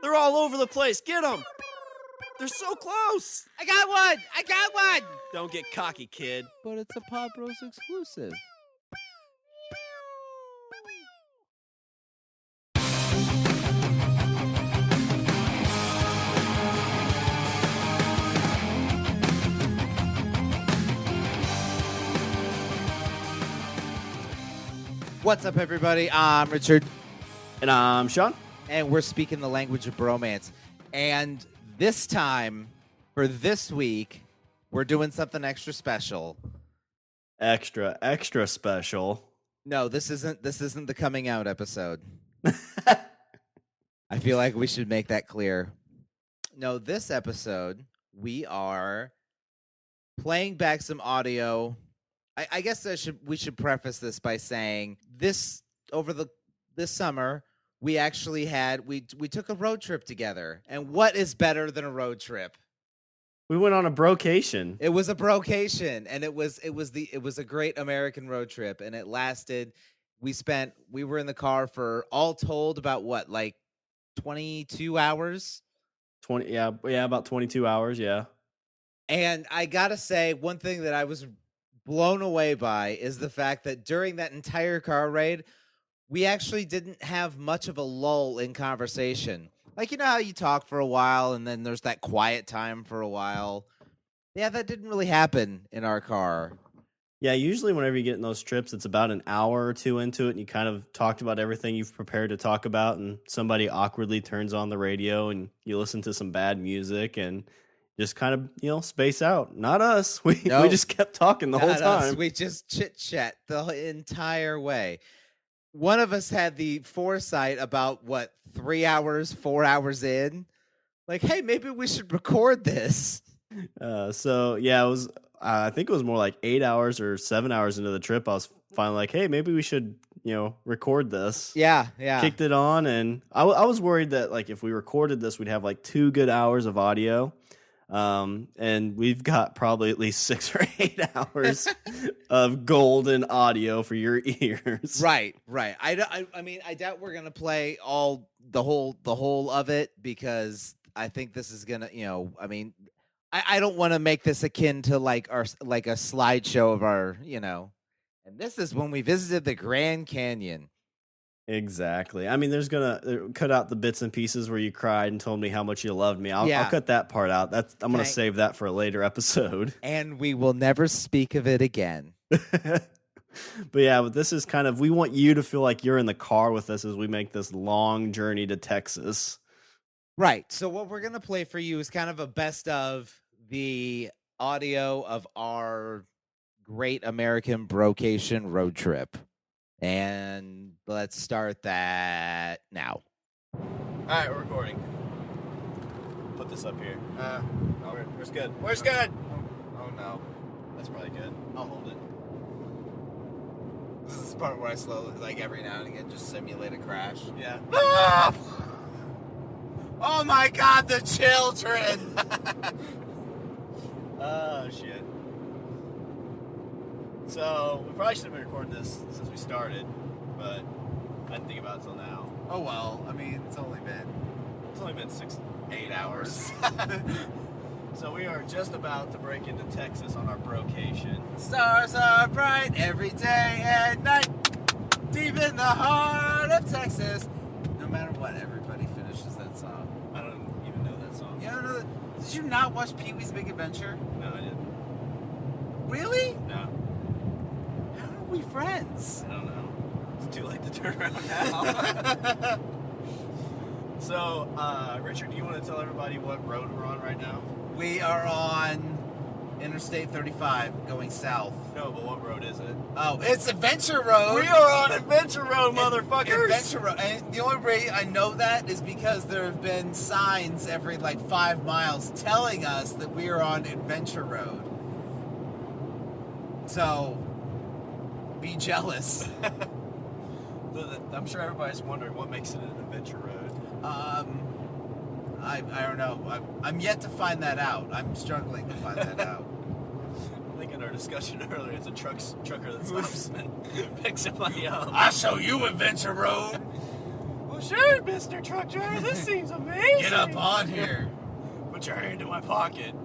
They're all over the place. Get them. They're so close. I got one. Don't get cocky, kid. But it's a Pop Bros exclusive. What's up, everybody? I'm Richard. And I'm Sean. And we're speaking the language of bromance. And this time, for this week, we're doing something extra special. Extra special. No, this isn't the coming out episode. I feel like we should make that clear. No, this episode, we are playing back some audio. I guess we should preface this by saying this summer we actually we took a road trip together, and what is better than a road trip? We went on a brocation. It was a brocation, and it was a great American road trip, and it lasted. We were in the car for all told about what, like 22 hours? About 22 hours, yeah. And I gotta say, one thing that I was blown away by is the fact that during that entire car ride, we actually didn't have much of a lull in conversation. Like, you know how you talk for a while and then there's that quiet time for a while? Yeah, that didn't really happen in our car. Yeah, usually whenever you get in those trips, it's about an hour or two into it, and you kind of talked about everything you've prepared to talk about, and somebody awkwardly turns on the radio, and you listen to some bad music, and just kind of, space out. Not us. We just kept talking the whole time. We just chit-chat the entire way. One of us had the foresight about, 4 hours in? Like, hey, maybe we should record this. So, yeah, it was, I think it was more like 8 hours or 7 hours into the trip. I was finally like, hey, maybe we should, record this. Yeah. Kicked it on, and I was worried that, like, if we recorded this, we'd have, like, 2 good hours of audio. And we've got probably at least 6 or 8 hours of golden audio for your ears. Right. I mean, I doubt we're gonna play the whole of it, because I think this is gonna, I don't want to make this akin to like a slideshow of our, and this is when we visited the Grand Canyon. Exactly. I mean, cut out the bits and pieces where you cried and told me how much you loved me. I'll cut that part out. I'm going to save that for a later episode. And we will never speak of it again. But this is we want you to feel like you're in the car with us as we make this long journey to Texas. Right. So what we're going to play for you is kind of a best of the audio of our great American Brocation road trip. And let's start that now. All right, we're recording. Put this up here. Where's good? Where's good? Oh, no. That's probably good. I'll hold it. This is the part where I slowly, like every now and again, just simulate a crash. Yeah. Ah! Oh my God, the children! Oh, shit. So, we probably should have been recording this since we started, but I didn't think about it until now. Oh well, I mean, it's only been 8 hours. So we are just about to break into Texas on our brocation. Stars are bright every day and night, deep in the heart of Texas. No matter what, everybody finishes that song. I don't even know that song. You don't know that? Did you not watch Pee-wee's Big Adventure? No, I didn't. Really? No. We friends? I don't know. It's too late to turn around now. So, Richard, do you want to tell everybody what road we're on right now? We are on Interstate 35 going south. No, but what road is it? Oh, it's Adventure Road. We are on Adventure Road, motherfuckers. Adventure Road. And the only way I know that is because there have been signs every 5 miles telling us that we are on Adventure Road. So be jealous. I'm sure everybody's wondering what makes it an adventure road. I don't know. I'm yet to find that out. I'm struggling to find that out. I think in our discussion earlier, it's a trucker that stops and picks somebody up. I'll show you Adventure Road. Well, sure, Mr. Truck Driver. This seems amazing. Get up on here. Put your hand in my pocket.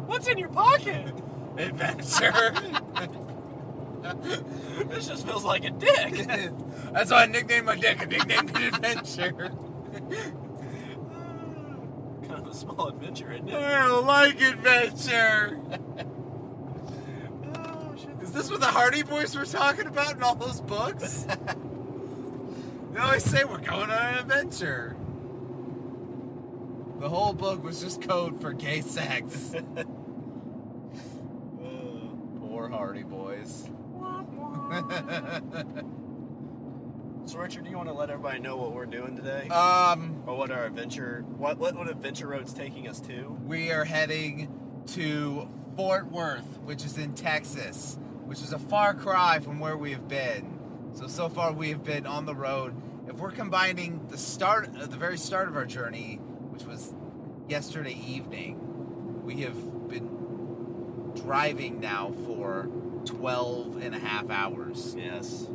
What's in your pocket? Adventure. This just feels like a dick. That's why I nicknamed my dick. I nicknamed it Adventure. Kind of a small adventure, isn't it? I don't like adventure. Oh, shit. Is this what the Hardy Boys were talking about in all those books? They always say we're going on an adventure. The whole book was just code for gay sex. Poor Hardy Boys. So, Richard, do you want to let everybody know what we're doing today? Or what our adventure, what adventure road's taking us to? We are heading to Fort Worth, which is in Texas, which is a far cry from where we have been. So far we have been on the road. If we're combining the very start of our journey, which was yesterday evening, we have been driving now for 12 and a half hours. Yes.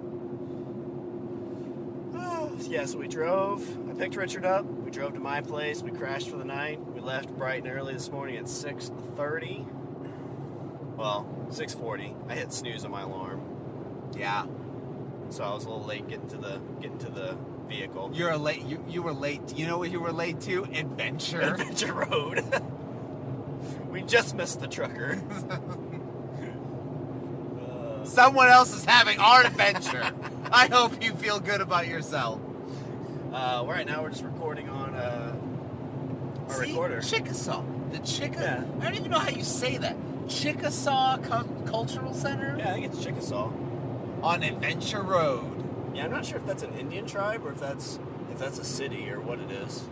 So we drove. I picked Richard up. We drove to my place. We crashed for the night. We left bright and early this morning at 6:30. Well, 6:40. I hit snooze on my alarm. Yeah. So I was a little late getting to the vehicle. You were late. You were late. You know what you were late to? Adventure. Adventure Road. We just missed the trucker. Someone else is having our adventure. I hope you feel good about yourself. Right now we're just recording on our recorder. Chickasaw. Yeah. I don't even know how you say that. Chickasaw Cultural Center? Yeah, I think it's Chickasaw. On Adventure Road. Yeah, I'm not sure if that's an Indian tribe or if that's a city or what it is.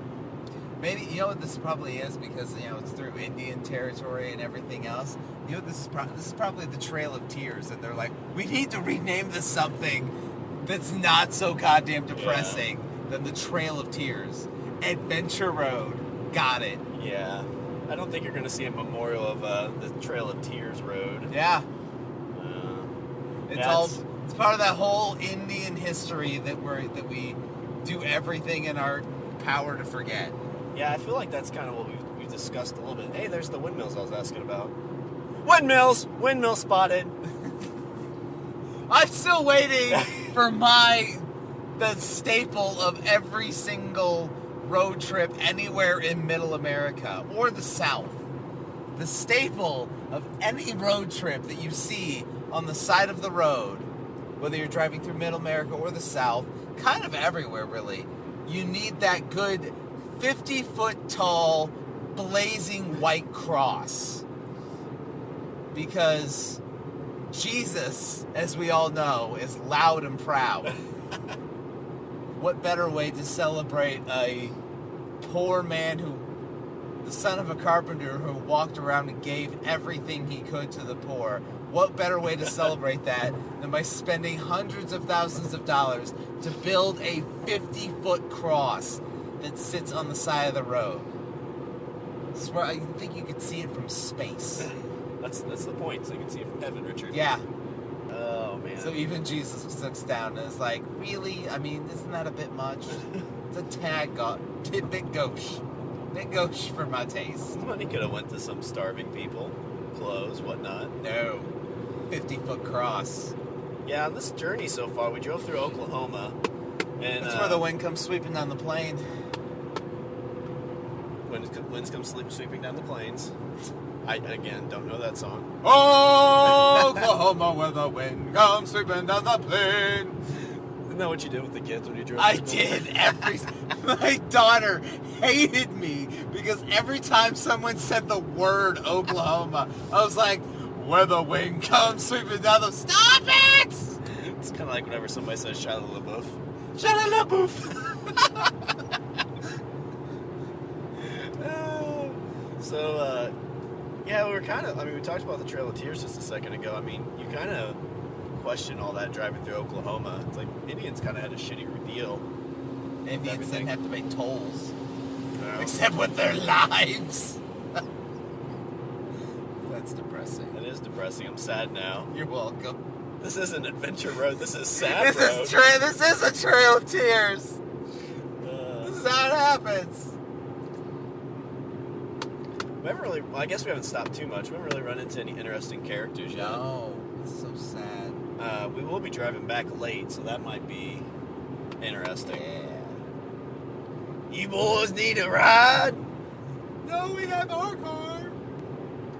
Maybe, you know what this probably is, because, you know, it's through Indian territory and everything else. You know, this is probably the Trail of Tears, and they're like, we need to rename this something that's not so goddamn depressing than the Trail of Tears. Adventure Road. Got it. Yeah. I don't think you're going to see a memorial of the Trail of Tears Road. Yeah. It's part of that whole Indian history that we do everything in our power to forget. Yeah, I feel like that's kind of what we've discussed a little bit. Hey, there's the windmills I was asking about. Windmills! Windmill spotted! I'm still waiting for the staple of every single road trip anywhere in Middle America or the South. The staple of any road trip that you see on the side of the road, whether you're driving through Middle America or the South, kind of everywhere really, you need that good 50-foot tall blazing white cross. Because Jesus, as we all know, is loud and proud. What better way to celebrate a poor man the son of a carpenter who walked around and gave everything he could to the poor? What better way to celebrate that than by spending hundreds of thousands of dollars to build a 50-foot cross that sits on the side of the road? This is where I think you could see it from space. That's the point, so you can see it from heaven, Richard. Yeah. Oh, man. So even Jesus sits down and is like, really? I mean, isn't that a bit much? It's a bit gauche. Bit gauche for my taste. Money could have went to some starving people. Clothes, whatnot. No. 50-foot cross. Yeah, on this journey so far, we drove through Oklahoma. And that's where the wind comes sweeping down the plain. Winds come sweeping down the plains. I, again, don't know that song. Oh, Oklahoma, where the wind comes sweeping down the plain. Isn't that what you did with the kids when you drove? I did. My daughter hated me because every time someone said the word Oklahoma, I was like, where the wind comes sweeping down the... Stop it! It's kind of like whenever somebody says Shia LaBeouf. Shia LaBeouf! So, yeah, we talked about the Trail of Tears just a second ago. I mean, you kind of question all that driving through Oklahoma. It's like Indians kind of had a shitty deal. Indians didn't have to pay tolls. No. Except with their lives. That's depressing. It is depressing. I'm sad now. You're welcome. This isn't Adventure Road. This is Sad Road. This is a Trail of Tears. happens. We haven't really. Well, I guess we haven't stopped too much. We haven't really run into any interesting characters yet. No, it's so sad. We will be driving back late, so that might be interesting. Yeah. You boys need a ride? No, we have our car.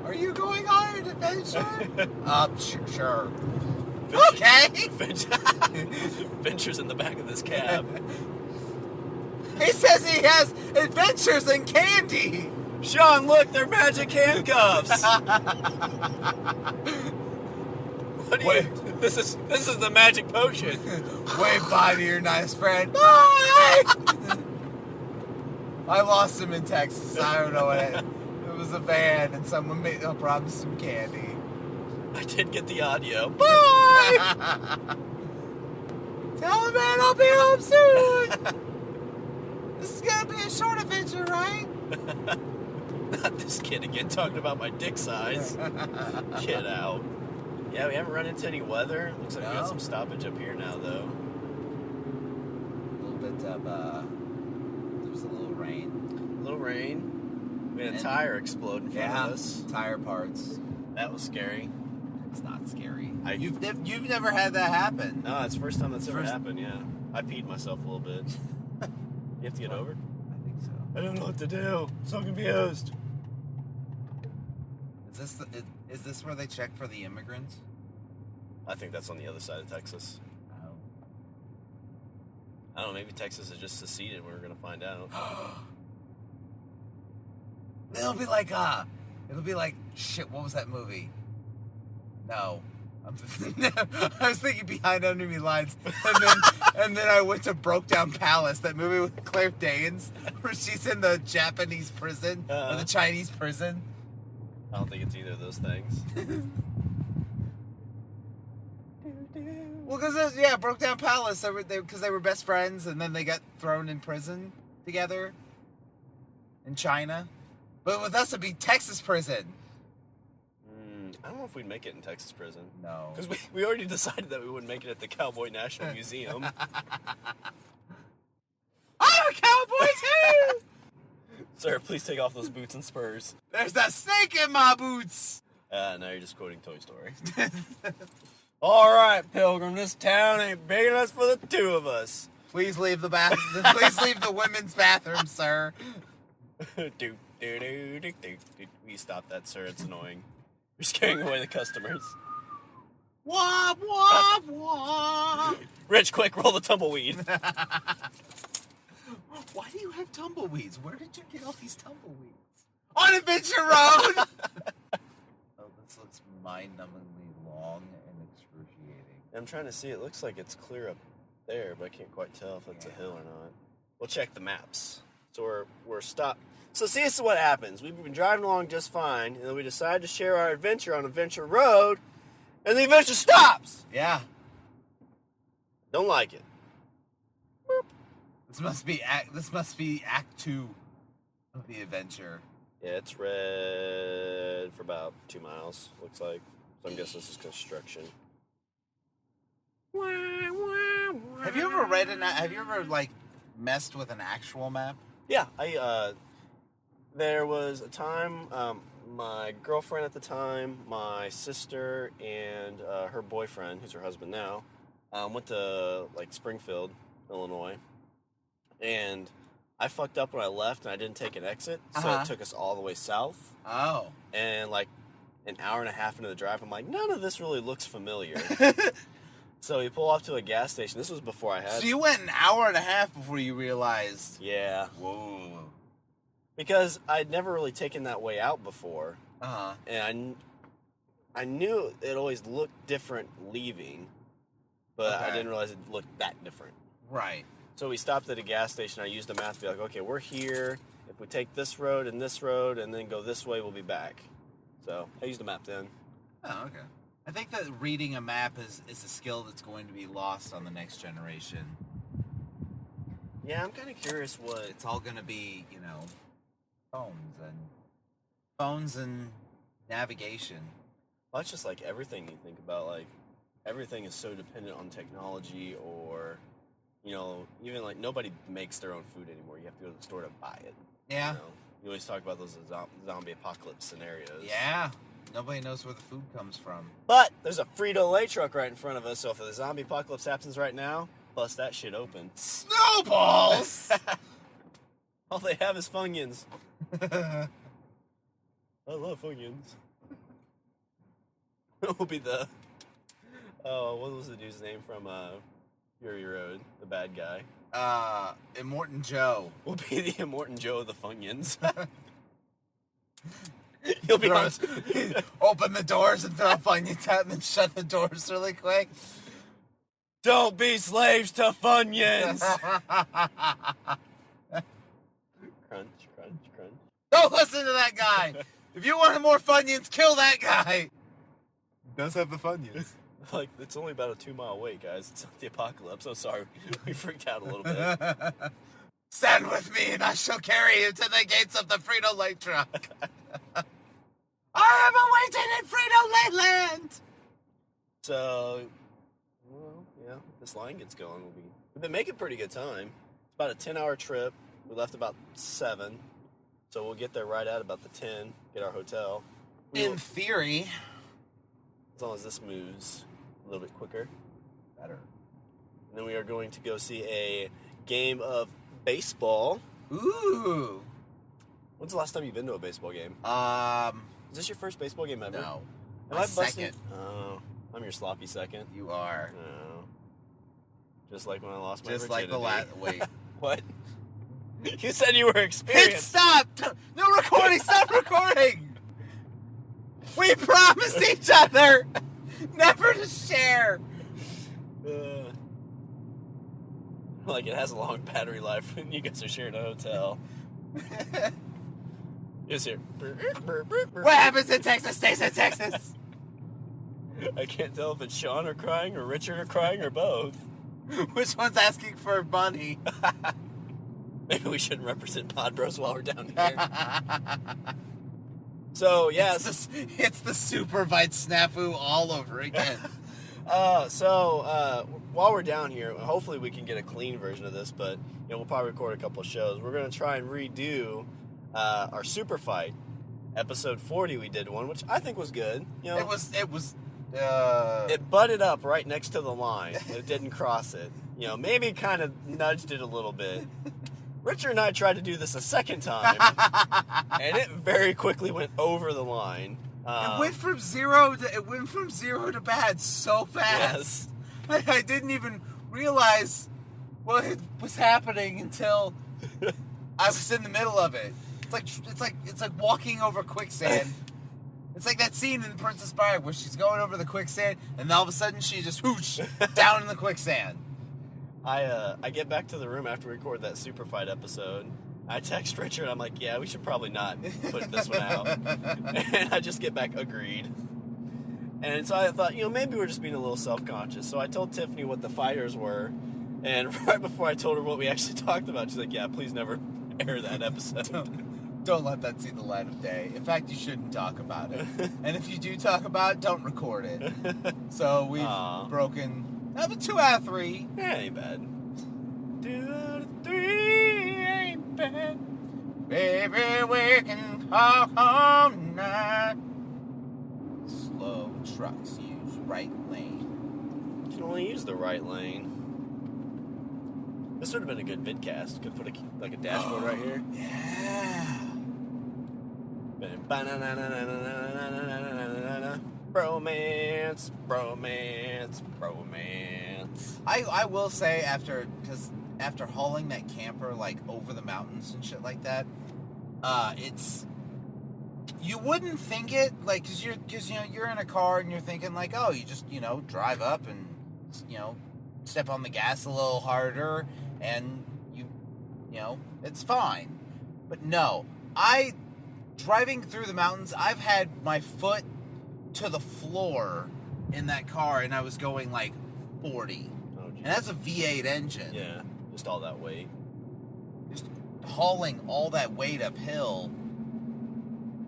Are you going on an adventure? Sure. Okay. Venture's in the back of this cab. He says he has adventures in candy. Sean, look, they're magic handcuffs. What do you? This is the magic potion. Wave bye to your nice friend. Bye. I lost him in Texas. I don't know what it was a van, and someone promised some candy. I did get the audio. Bye. Tell him, man, I'll be home soon. This is gonna be a short adventure, right? Not this kid again talking about my dick size. Get out. Yeah, we haven't run into any weather. Looks like we got some stoppage up here now, though. A little bit of, there was a little rain. A little rain. We had a tire explode in front of us. Tire parts. That was scary. It's not scary. You've never had that happen. No, it's the first time that's ever happened, yeah. I peed myself a little bit. You have to get over? I think so. I don't know what to do. So confused. Is this where they check for the immigrants? I think that's on the other side of Texas. Oh. I don't know, maybe Texas is just seceded. We're going to find out. It'll be like, shit, what was that movie? No. I was thinking Behind Enemy Lines, and then I went to Broke Down Palace, that movie with Claire Danes, where she's in the Japanese prison, or the Chinese prison. I don't think it's either of those things. Well, because, Broke Down Palace, because they were best friends, and then they got thrown in prison together in China. But with us, it'd be Texas prison. I don't know if we'd make it in Texas prison. No. Because we already decided that we wouldn't make it at the Cowboy National Museum. I'm a cowboy too! Sir, please take off those boots and spurs. There's a snake in my boots! Now you're just quoting Toy Story. All right, Pilgrim, this town ain't big enough for the two of us. Please leave the Please leave the women's bathroom, sir. We stop that, sir. It's annoying. You're scaring away the customers. Wop, wop, wop. Rich, quick, roll the tumbleweed. Why do you have tumbleweeds? Where did you get all these tumbleweeds? On Adventure Road! Oh, this looks mind-numbingly long and excruciating. I'm trying to see. It looks like it's clear up there, but I can't quite tell if it's a hill or not. We'll check the maps. So we're stopped. So see, this is what happens. We've been driving along just fine, and then we decide to share our adventure on Adventure Road, and the adventure stops! Yeah. Don't like it. This must be Act 2 of the adventure. Yeah, it's red for about 2 miles, looks like. So I'm guessing this is construction. Have you ever messed with an actual map? Yeah, there was a time, my girlfriend at the time, my sister, and her boyfriend, who's her husband now, went to, Springfield, Illinois, and I fucked up when I left, and I didn't take an exit, so it took us all the way south. Oh. And, an hour and a half into the drive, I'm like, none of this really looks familiar. So we pull off to a gas station. This was before I had... So you went an hour and a half before you realized... Yeah. Whoa. Because I'd never really taken that way out before. Uh-huh. And I knew it always looked different leaving, but I didn't realize it looked that different. Right. So we stopped at a gas station. I used the map to be like, okay, we're here. If we take this road and then go this way, we'll be back. So I used the map then. Oh, okay. I think that reading a map is a skill that's going to be lost on the next generation. Yeah, I'm kind of curious what... It's all going to be, phones and navigation. Well, it's just everything you think about. Everything is so dependent on technology or, you know, even like nobody makes their own food anymore. You have to go to the store to buy it. Yeah. You know? You always talk about those zombie apocalypse scenarios. Yeah. Nobody knows where the food comes from. But there's a Frito-Lay truck right in front of us, so if the zombie apocalypse happens right now, bust that shit open. Snowballs! All they have is Funyuns. I love Funyuns. It will be the... Oh, what was the dude's name from Fury Road? The bad guy. Immortan Joe. We'll be the Immortan Joe of the Funyuns. You'll be on... Open the doors and throw Funyuns out and then shut the doors really quick. Don't be slaves to Funyuns! Crunch, crunch, crunch. Don't listen to that guy! If you wanted more Funyuns, kill that guy! He does have the Funyuns. Like, it's only about a 2-mile wait, guys. It's not the apocalypse. I'm sorry. We freaked out a little bit. Stand with me and I shall carry you to the gates of the Frito-Lay truck. I am awaited in Frito-Lay land! So, well, yeah, this line gets going. We've been making pretty good time. It's about a 10-hour trip. We left about 7. So we'll get there right at about the 10, get our hotel. In theory. As long as this moves a little bit quicker. Better. And then we are going to go see a game of baseball. Ooh. When's the last time you've been to a baseball game? Is this your first baseball game ever? No. Am My I busting? second. Oh, I'm your sloppy second. You are. Oh. Just like when I lost my Just virginity. like the last... Wait. What? You said you were Hit experienced. stop! No recording! Stop recording! We promised each other never to share. Like it has a long battery life when you guys are sharing a hotel. Yes, here. What happens in Texas stays in Texas. I can't tell if it's Sean or crying or Richard or crying or both. Which one's asking for money? Maybe we shouldn't represent Pod Bros while we're down here. So, yeah. It's the Super Bite snafu all over again. While we're down here, hopefully we can get a clean version of this, but we'll probably record a couple of shows. We're going to try and redo our Super Fight. Episode 40 we did one, which I think was good. It was it butted up right next to the line. It didn't cross it. Maybe kind of nudged it a little bit. Richard and I tried to do this a second time, and it very quickly went over the line. It went from zero to bad so fast. Yes. I didn't even realize what was happening until I was in the middle of it. It's like walking over quicksand. It's like that scene in Princess Bride where she's going over the quicksand, and all of a sudden she just whoosh down in the quicksand. I get back to the room after we record that Super Fight episode. I text Richard. I'm like, yeah, we should probably not put this one out. And I just get back, agreed. And so I thought, maybe we're just being a little self-conscious. So I told Tiffany what the fighters were. And right before I told her what we actually talked about, she's like, yeah, please never air that episode. Don't let that see the light of day. In fact, you shouldn't talk about it. And if you do talk about it, don't record it. So we've broken 2 out of 3. Yeah, ain't bad. 2 out of 3 ain't bad. Baby, we can talk all night. Slow trucks use right lane. You can only use the right lane. This would have been a good vidcast. Could put a dashboard right here. Yeah. Bromance, bromance, bromance. I will say after hauling that camper over the mountains and shit like that, you wouldn't think it because you're in a car and you're thinking you just drive up and step on the gas a little harder and it's fine. But no, driving through the mountains, I've had my foot to the floor in that car and I was going 40. Oh, geez. And that's a V8 engine. Yeah, just all that weight. Just hauling all that weight uphill.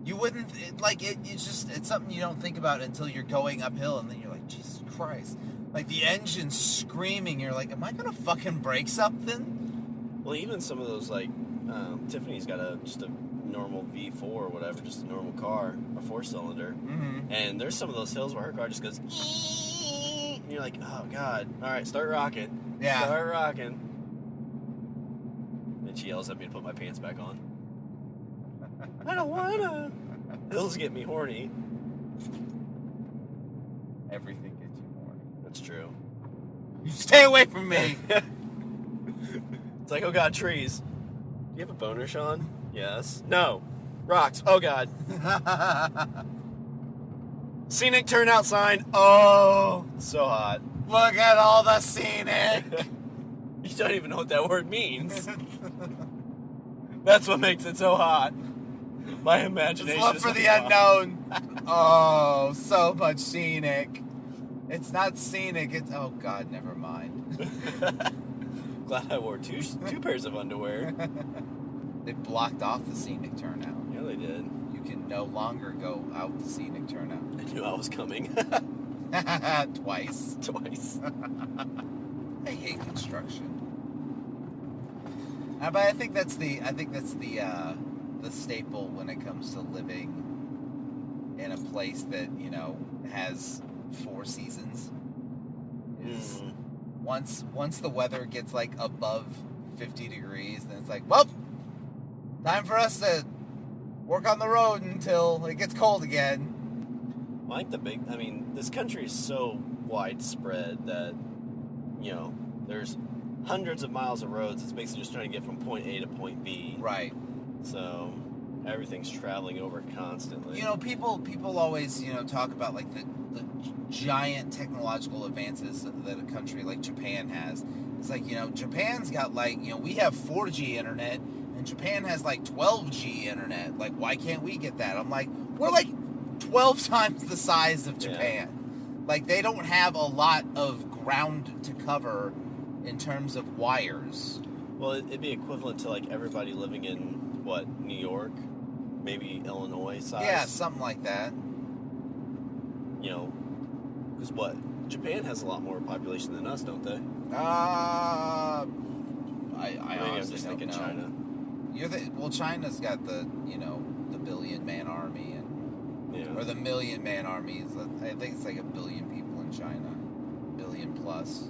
You wouldn't it's something you don't think about until you're going uphill and then you're like, Jesus Christ. Like, the engine's screaming. You're like, am I going to fucking break something? Well, even some of those, like, Tiffany's got just a normal V4 or whatever, just a normal car, a 4-cylinder. Mm-hmm. And there's some of those hills where her car just goes, and you're like, oh, God. All right, start rocking. Yeah. Start rocking. And she yells at me to put my pants back on. I don't wanna. Hills get me horny. Everything gets you horny. That's true. You stay away from me! It's like, oh God, trees. Do you have a boner, Sean? Yes. No. Rocks. Oh God. Scenic turnout sign. Oh, so hot. Look at all the scenic! You don't even know what that word means. That's what makes it so hot. My imagination. Just look for the unknown. Oh, so much scenic. It's not scenic. It's oh God, never mind. Glad I wore two pairs of underwear. They blocked off the scenic turnout. Yeah, they did. You can no longer go out the scenic turnout. I knew I was coming. Twice. Twice. I hate construction. But I think that's the staple when it comes to living in a place that, you know, has 4 seasons. Is once the weather gets like above 50 degrees, then it's like, well, time for us to work on the road until it gets cold again. I think this country is so widespread that, you know, there's hundreds of miles of roads. It's basically just trying to get from point A to point B. Right. So everything's traveling over constantly. You know, people always, you know, talk about like the giant technological advances that a country like Japan has. It's like, you know, Japan's got like, you know, we have 4G internet and Japan has like 12G internet. Like, why can't we get that? I'm like, we're like 12 times the size of Japan. Yeah. Like, they don't have a lot of ground to cover in terms of wires. Well, it'd be equivalent to like everybody living in, what, New York? Maybe Illinois size? Yeah, something like that. You know, because what? Japan has a lot more population than us, don't they? I I'm just thinking know. China. China's got the, you know, the billion-man army, or the million-man army. I think it's like 1 billion people in China. 1 billion plus.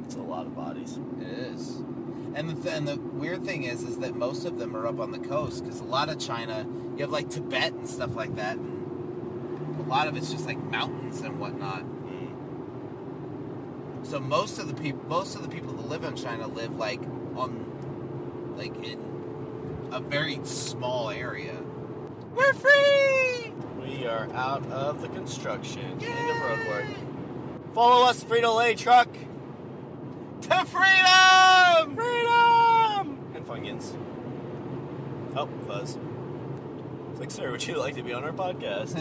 It's a lot of bodies. It is. And the weird thing is that most of them are up on the coast, because a lot of China, you have like Tibet and stuff like that, and a lot of it's just like mountains and whatnot. So most of the people that live in China live like in a very small area. We're free! We are out of the construction. Yay! End of road work. Follow us, Frito-Lay truck. To freedom! Freedom! And Funyuns. Oh, Fuzz. It's like, sir, would you like to be on our podcast?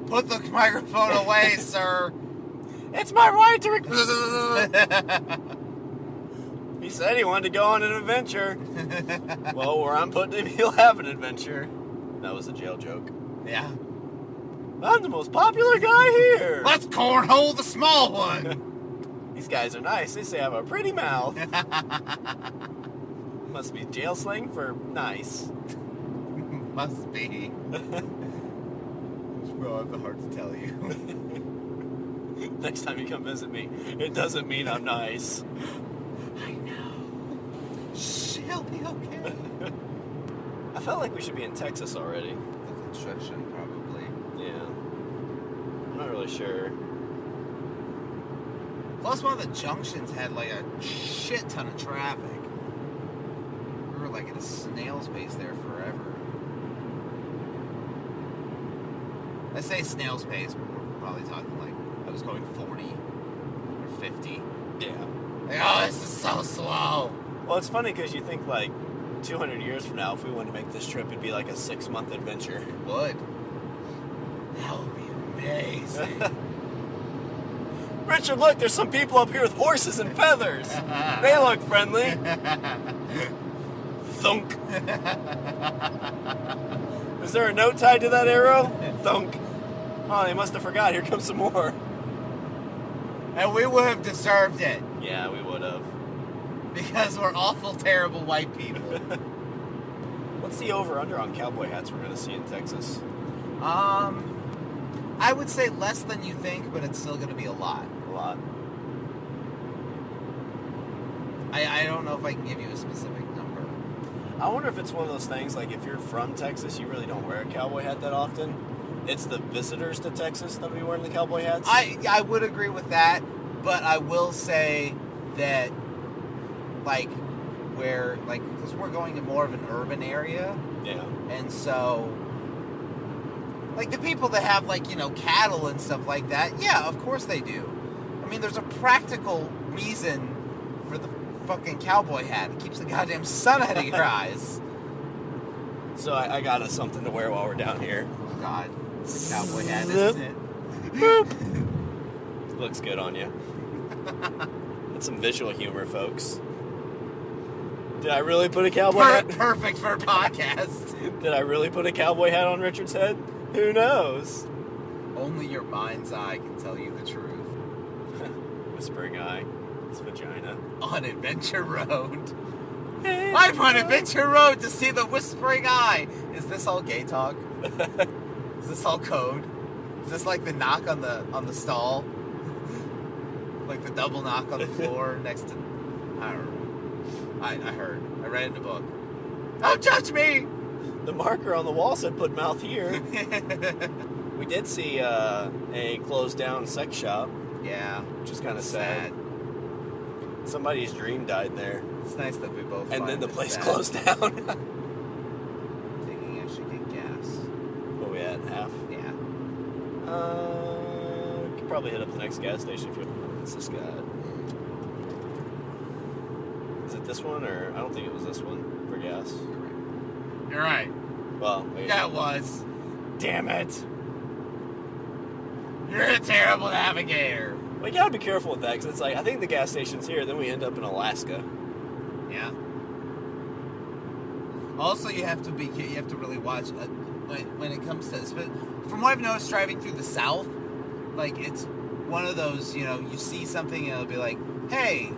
Put the microphone away, sir. It's my right to He said he wanted to go on an adventure. Well, where I'm putting him, he'll have an adventure. That was a jail joke. Yeah. I'm the most popular guy here. Let's cornhole the small one. These guys are nice. They say I have a pretty mouth. Must be jail slang for nice. Must be. Bro, I have the heart to tell you. Next time you come visit me, it doesn't mean I'm nice. I know. She'll be okay. I felt like we should be in Texas already. The construction, probably. Yeah. I'm not really sure. Plus, one of the junctions had like a shit ton of traffic. We were like at a snail's pace there forever. I say snail's pace, but we're probably talking like I was going 40 or 50. Yeah. Like, oh, this is so slow. Well, it's funny because you think like 200 years from now, if we wanted to make this trip, it'd be like a 6-month adventure. It would. That would be amazing. Richard, look, there's some people up here with horses and feathers. They look friendly. Thunk. Is there a note tied to that arrow? Thunk. Oh, they must have forgot. Here comes some more. And we would have deserved it. Yeah, we would have. Because we're awful, terrible white people. What's the over-under on cowboy hats we're going to see in Texas? I would say less than you think, but it's still going to be a lot. A lot. I don't know if I can give you a specific number. I wonder if it's one of those things, like if you're from Texas, you really don't wear a cowboy hat that often. It's the visitors to Texas that will be wearing the cowboy hats. I would agree with that, but I will say that, because we're going to more of an urban area. Yeah. And so, the people that have, cattle and stuff like that, yeah, of course they do. I mean, there's a practical reason for the fucking cowboy hat. It keeps the goddamn sun out of your eyes. So I got us something to wear while we're down here. Oh, God. It's a cowboy hat, isn't it? Looks good on you. That's some visual humor, folks. Did I really put a cowboy hat? Perfect for a podcast. Did I really put a cowboy hat on Richard's head? Who knows? Only your mind's eye can tell you the truth. Whispering eye. It's vagina. On Adventure Road. I'm on Adventure Road to see the Whispering Eye. Is this all gay talk? Is this all code? Is this like the knock on the stall? Like the double knock on the floor next to... I don't know. I heard. I read in the book. Don't judge me! The marker on the wall said put mouth here. We did see a closed down sex shop. Yeah. Which is kind of sad. Somebody's dream died there. It's nice that we both and then the place closed down. Thinking I should get gas. What we at? Half? Yeah. We could probably hit up the next gas station if you want. What's this guy? Is it this one, or I don't think it was this one for gas. You're right. Well, that was. Damn it! You're a terrible navigator. Well, you gotta be careful with that, because it's like, I think the gas station's here, then we end up in Alaska. Yeah. Also, you have to really watch when it comes to this. But from what I've noticed driving through the South, it's one of those, you see something and it'll be like, hey,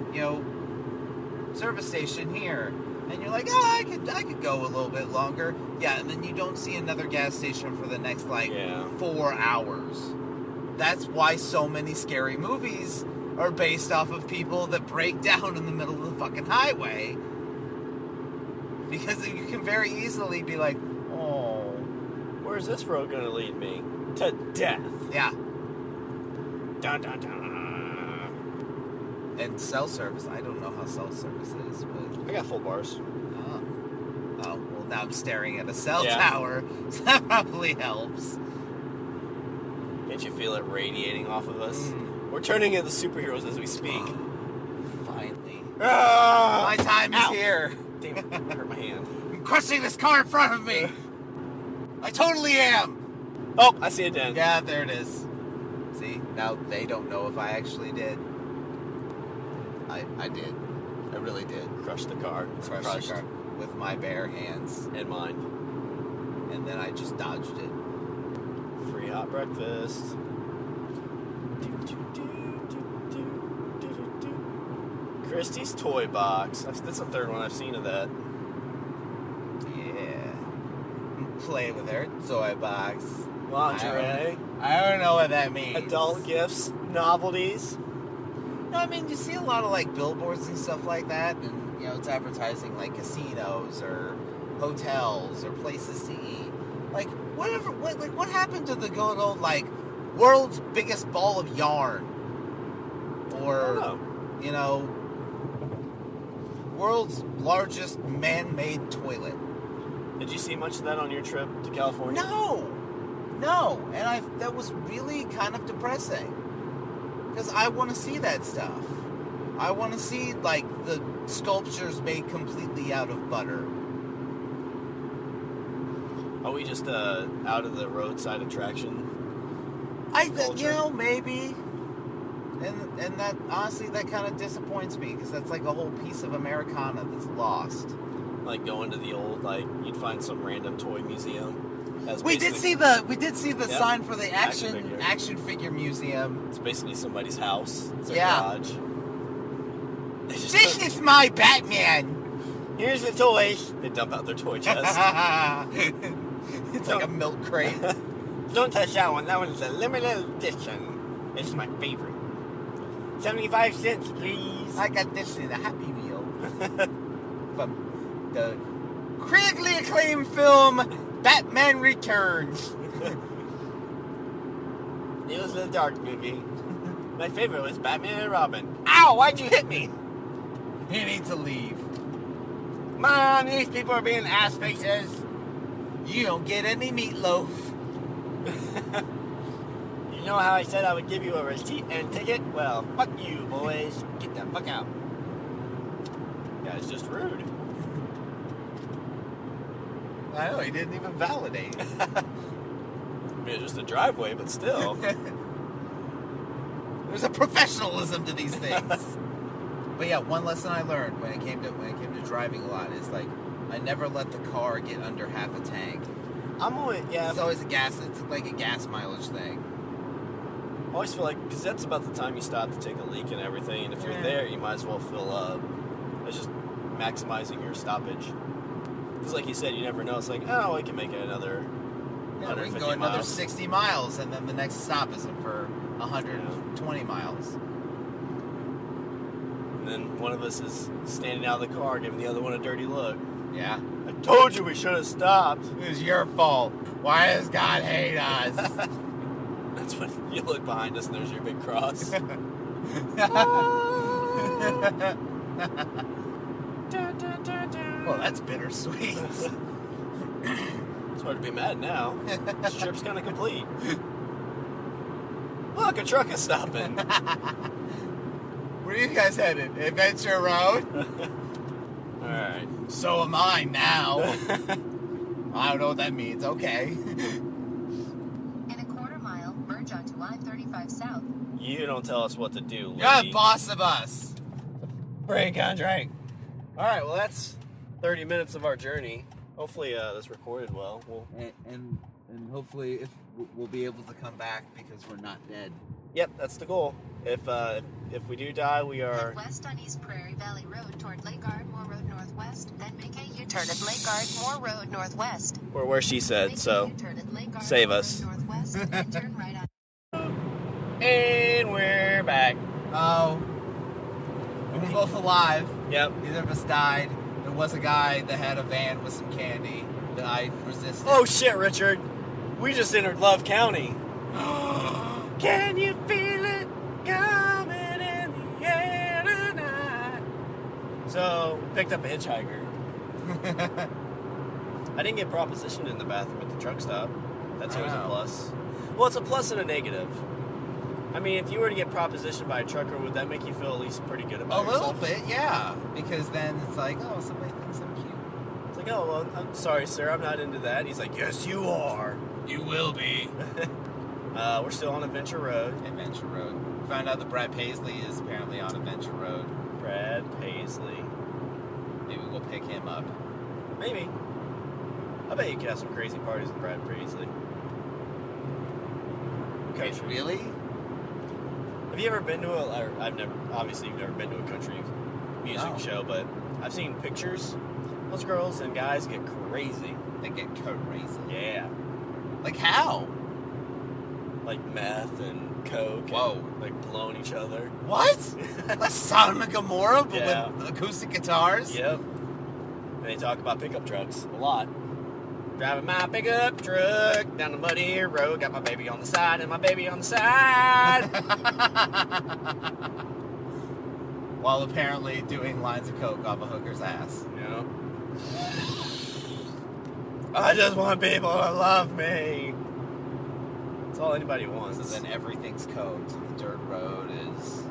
service station here. And you're like, I could go a little bit longer. Yeah, and then you don't see another gas station for the next, 4 hours. That's why so many scary movies are based off of people that break down in the middle of the fucking highway. Because you can very easily be like, oh, where's this road gonna lead me? To death. Yeah. Dun, dun, dun. And cell service, I don't know how cell service is, but... I got full bars. Oh, well, now I'm staring at a cell tower, so that probably helps. Can't you feel it radiating off of us? We're turning into superheroes as we speak. Finally. Ah! My time is here. Damn it, I hurt my hand. I'm crushing this car in front of me. I totally am. Oh, I see a dent. Yeah, there it is. See, now they don't know if I actually did. I did. I really did. Crushed the car. Crushed the car with my bare hands. And mine. And then I just dodged it. Free hot breakfast. Christie's Toy Box. That's the third one I've seen of that. Yeah. Play with her toy box. Lingerie. I don't know what that means. Adult gifts. Novelties. No, I mean, you see a lot of billboards and stuff like that, and it's advertising casinos or hotels or places to eat. What happened to the good old world's biggest ball of yarn? Or world's largest man-made toilet. Did you see much of that on your trip to California? No, and that was really kind of depressing. Because I want to see that stuff. I want to see, the sculptures made completely out of butter. Are we just out of the roadside attraction? Maybe. And that, honestly, that kind of disappoints me, because that's a whole piece of Americana that's lost. Going to the old, you'd find some random toy museum. We did see the sign for the action figure museum. It's basically somebody's house. It's a Yeah. garage. This is my Batman. Here's the toys. They dump out their toy chest. It's like a milk crate. Don't touch that one. That one's a limited edition. It's my favorite. 75 cents, please. I got this in a Happy Meal from the critically acclaimed film Batman Returns. It was a dark movie. My favorite was Batman and Robin. Ow! Why'd you hit me? You need to leave. Mom, these people are being ass faces. You don't get any meatloaf. You know how I said I would give you a receipt and ticket? Well, fuck you, boys. Get the fuck out. Guy's just rude. I know, he didn't even validate. I mean, it's just a driveway, but still. There's a professionalism to these things. But yeah, one lesson I learned when it came to driving a lot is like I never let the car get under half a tank. I'm always, yeah. It's always it's like a gas mileage thing. I always feel like, because that's about the time you stop to take a leak and everything, and if you're there, you might as well fill up. It's just maximizing your stoppage. Because like you said, you never know. It's like, oh, we can make it another Yeah, we 150 can go another miles. 60 miles, and then the next stop isn't for 120 miles. And then one of us is standing out of the car, giving the other one a dirty look. Yeah. I told you we should have stopped. It was your fault. Why does God hate us? That's when you look behind us and there's your big cross. Well, that's bittersweet. It's hard to be mad now. This trip's kind of complete. Look, a truck is stopping. Where are you guys headed? Adventure Road? Alright. So am I now. I don't know what that means. Okay. In a quarter mile, merge onto I-35 South. You don't tell us what to do, lady. You're the boss of us. Break on drink. Alright, well that's 30 minutes of our journey. Hopefully that's recorded well. And hopefully we'll be able to come back because we're not dead. Yep, that's the goal. If we do die, we are... Head west on East Prairie Valley Road toward Lake Ardmore Road Northwest, then make a U-turn at Lake Ardmore Road Northwest. We're where she said, Make so a U-turn at Lake Ardmore save Road us. Northwest, then turn right on. And we're back. Oh. We're both alive. Yep. Neither of us died. There was a guy that had a van with some candy that I resisted. Oh shit, Richard. We just entered Love County. Can you feel it coming in the air tonight? So, picked up a hitchhiker. I didn't get propositioned in the bathroom at the truck stop. That's always a Wow. plus. Well, it's a plus and a negative. I mean, if you were to get propositioned by a trucker, would that make you feel at least pretty good A about little yourself? bit, yeah. Because then it's like, oh, somebody thinks I'm cute. It's like, oh, well, I'm sorry, sir, I'm not into that. He's like, yes, you are. You will be. We're still on Adventure Road. Adventure Road. Found out that Brad Paisley is apparently on Adventure Road. Brad Paisley. Maybe we'll pick him up. Maybe. I bet you could have some crazy parties with Brad Paisley. Country. Really? Have you ever been to obviously you've never been to a country music No. show, but I've seen pictures. Those girls and guys get crazy. They get crazy. Yeah. Like how? Like meth and coke. Whoa. And, like blowing each other. What? Like Sodom and Gomorrah, but Yeah. with acoustic guitars? Yep. And they talk about pickup trucks a lot. Driving my pickup truck down the muddy road. Got my baby on the side and my baby on the side. While apparently doing lines of coke off a hooker's ass. You know? I just want people to love me. That's all anybody wants. So then everything's coke. So the dirt road is,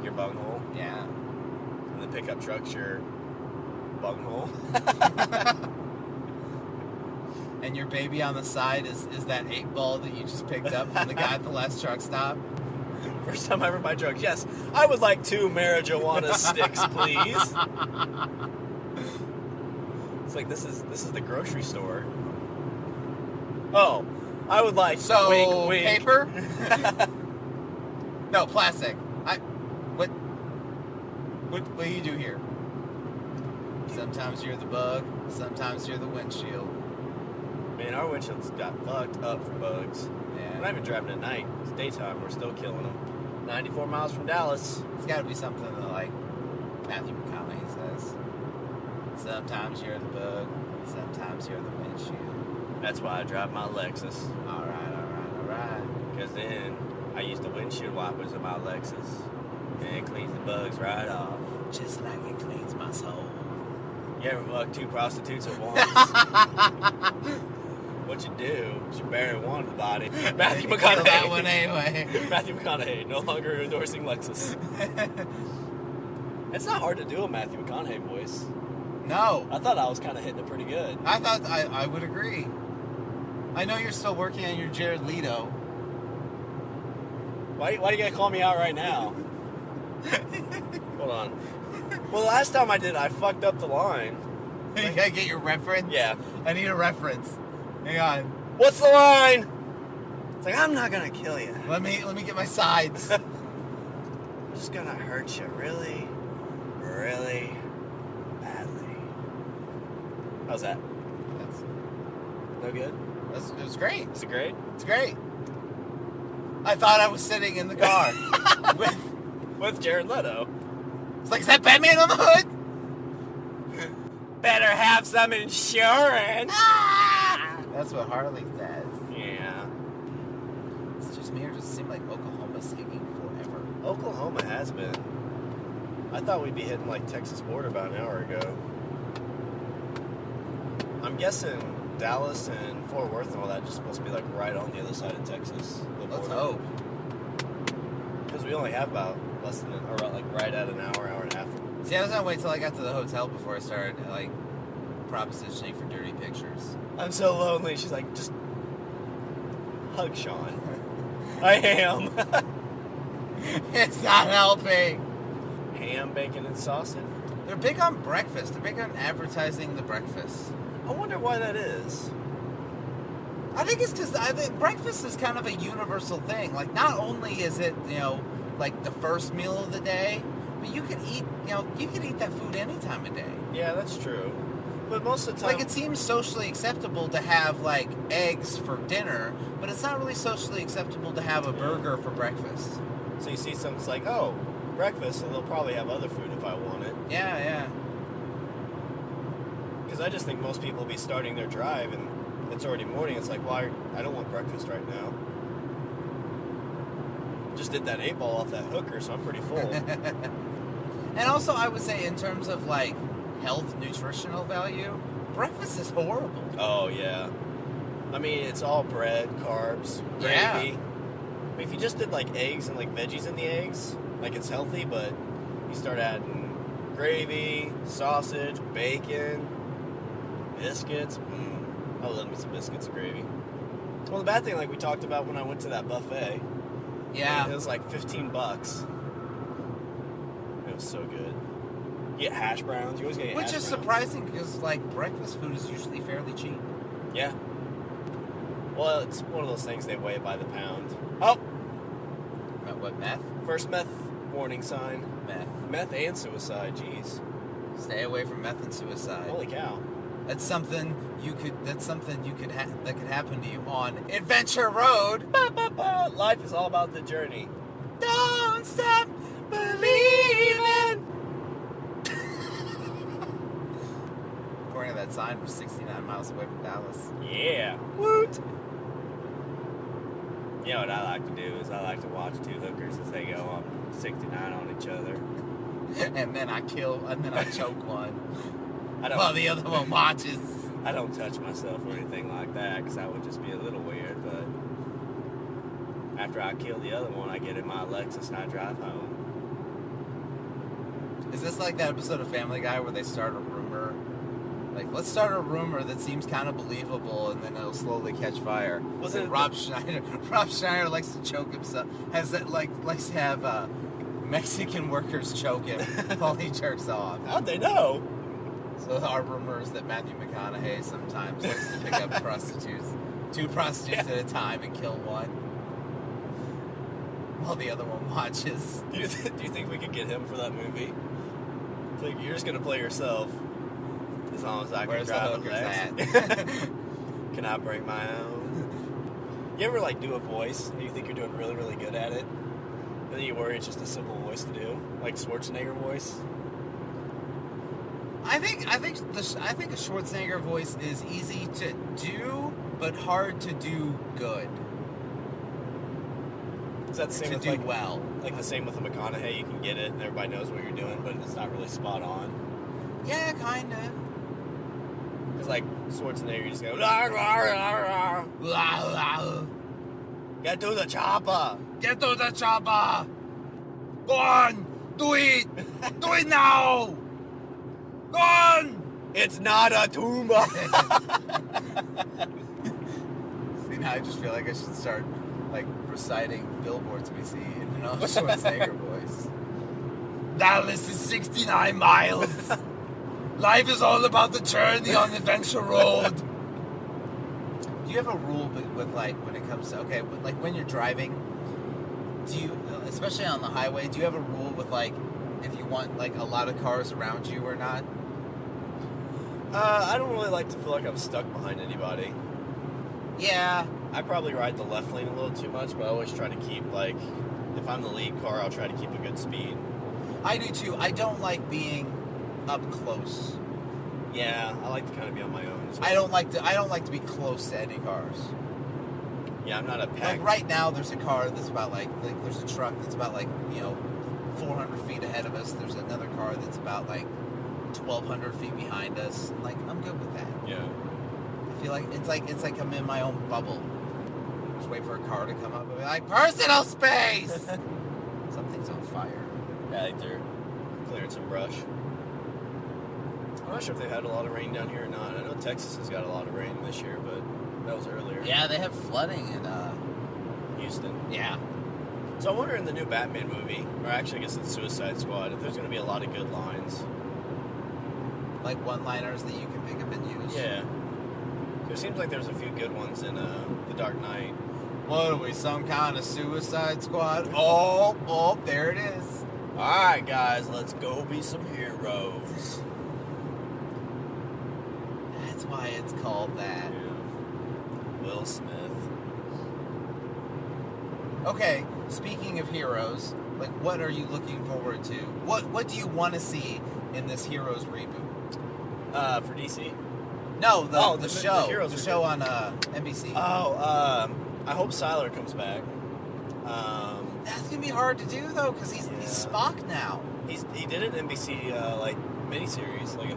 Your bunghole. yeah. And the pickup truck's your bunghole. And your baby on the side is that 8-ball that you just picked up from the guy at the last truck stop. First time I ever buy drugs. Yes, I would like 2 marijuana sticks, please. It's like this is the grocery store. Oh, I would like So, wink, wink. paper? No, plastic. What do you do here? Sometimes you're the bug, sometimes you're the windshield. Man, our windshields got fucked up for bugs. We're not Yeah. even driving at night. It's daytime. We're still killing them. 94 miles from Dallas. It's got to be something that, like, Matthew McConaughey says. Sometimes you're the bug, sometimes you're the windshield. That's why I drive my Lexus. All right. Because then I use the windshield wipers of my Lexus. And it cleans the bugs right off. Just like it cleans my soul. You ever fuck 2 prostitutes at once? What you do is you bury one in the body. Matthew Kill McConaughey. that one anyway. Matthew McConaughey, no longer endorsing Lexus. It's not hard to do a Matthew McConaughey voice. No. I thought I was kind of hitting it pretty good. I thought I would agree. I know you're still working on your Jared Leto. Why you gotta call me out right now? Hold on. Well, the last time I did, I fucked up the line. You gotta get your reference? Yeah. I need a reference. Hang on. What's the line? It's like, I'm not gonna kill you. Let me get my sides. I'm just gonna hurt you really, really badly. How's that? That's, No good? it was great. Is it great? It's great. I thought I was sitting in the car. With Jared Leto. It's like, is that Batman on the hood? Better have some insurance. That's what Harley says. Yeah. It's just me, or does it seem like Oklahoma's taking forever? Oklahoma has been. I thought we'd be hitting like Texas border about an hour ago. I'm guessing Dallas and Fort Worth and all that just supposed to be like right on the other side of Texas. The Let's border. hope. Because we only have about less than, or like right at an hour, hour and a half. See, I was gonna wait till I got to the hotel before I started, like, propositioning for dirty pictures. I'm so lonely. She's like, just hug Sean. I am. It's not helping. Ham, bacon, and sausage. They're big on breakfast. They're big on advertising the breakfast. I wonder why that is. I think it's because I think breakfast is kind of a universal thing. Like, not only is it, like the first meal of the day, but you can eat, you can eat that food any time of day. Yeah, that's true. But most of the time, Like, it seems socially acceptable to have, like, eggs for dinner, but it's not really socially acceptable to have a burger for breakfast. so you see something, it's like, oh, breakfast, so they'll probably have other food if I want it. Yeah. Because I just think most people will be starting their drive and it's already morning. It's like, well, I don't want breakfast right now. Just did that 8-ball off that hooker, so I'm pretty full. And also, I would say, in terms of, like, health, nutritional value, breakfast is horrible. Oh, yeah. I mean, it's all bread, carbs, gravy. Yeah. I mean, if you just did, like, eggs and, like, veggies in the eggs, like, it's healthy, but you start adding gravy, sausage, bacon, biscuits. I love me some biscuits and gravy. Well, the bad thing, like we talked about when I went to that buffet, Yeah. it was like $15. It was so good. You get hash browns. You always get Which hash is browns. surprising because, like, breakfast food is usually fairly cheap. Yeah. Well, it's one of those things they weigh by the pound. Oh, What, meth? first meth warning sign. Meth. Meth and suicide. Jeez. Stay away from meth and suicide. Holy cow. That's something that could happen to you on Adventure Road. Ba, ba, ba. Life is all about the journey. Don't stop believing. According to that sign, we're 69 miles away from Dallas. Yeah. Woot. You know what I like to do is I like to watch 2 hookers as they go on 69 on each other. And then I choke one. I don't. While the other one watches. I don't touch myself or anything like that because that would just be a little weird. But after I kill the other one, I get in my Lexus and I drive home. Is this like that episode of Family Guy where they start a rumor? Like, let's start a rumor that seems kind of believable, and then it'll slowly catch fire. Was Like it Rob Schneider? Rob Schneider likes to choke himself. Likes to have Mexican workers choke him while he jerks off. How'd they know? So our rumor is that Matthew McConaughey sometimes likes to pick up prostitutes 2 prostitutes at a time and kill one while the other one watches. Do you think we could get him for that movie? It's like, you're just gonna play yourself as long as I can Where's the drive hookers at? at? Can I bring my own? You ever like do a voice and you think you're doing really, really good at it, and then you worry it's just a simple voice to do, like Schwarzenegger voice? I think a Schwarzenegger voice is easy to do, but hard to do good. Is that the same To with do like well. Like the same with a McConaughey? You can get it and everybody knows what you're doing, but it's not really spot on. Yeah, kinda. It's like Schwarzenegger, you just go, "Rah, rah, rah, rah. Get to the chopper. Get to the chopper! Go on! Do it! Do it now! Go on! It's not a tumor." See, now I just feel like I should start, like, reciting billboards we see in an old Schwarzenegger voice. Dallas is 69 miles. Life is all about the journey on Adventure Road. Do you have a rule with like, when it comes to, okay, like when you're driving, do you, especially on the highway, do you have a rule with like, if you want like a lot of cars around you or not? I don't really like to feel like I'm stuck behind anybody. Yeah. I probably ride the left lane a little too much, but I always try to keep, like, if I'm the lead car, I'll try to keep a good speed. I do too. I don't like being up close. Yeah, I like to kind of be on my own as well. I don't like to be close to any cars. Yeah, I'm not a pack. Like right now, there's a car that's about like there's a truck that's about like 400 feet ahead of us. There's another car that's about like 1,200 feet behind us. Like I'm good with that. Yeah. I feel like it's like I'm in my own bubble. Just wait for a car to come up and be like, personal space. Something's on fire. Yeah, I think they're clearing some brush. I'm not sure if they've had a lot of rain down here or not. I know Texas has got a lot of rain this year, but that was earlier. Yeah, they have flooding in Houston. yeah. So I wonder in the new Batman movie, or actually I guess it's Suicide Squad, if there's going to be a lot of good lines. Like one-liners that you can pick up and use. Yeah. There seems like there's a few good ones in The Dark Knight. What are we, some kind of Suicide Squad? Oh, there it is. Alright guys, let's go be some heroes. That's why it's called that. Yeah. Will Smith. Okay, speaking of heroes, like what are you looking forward to? What do you want to see in this Heroes reboot? For DC? No, the the show. Heroes The reboot. show on NBC. I hope Siler comes back. That's gonna be hard to do though, because he's Spock now. He did an NBC like miniseries, like a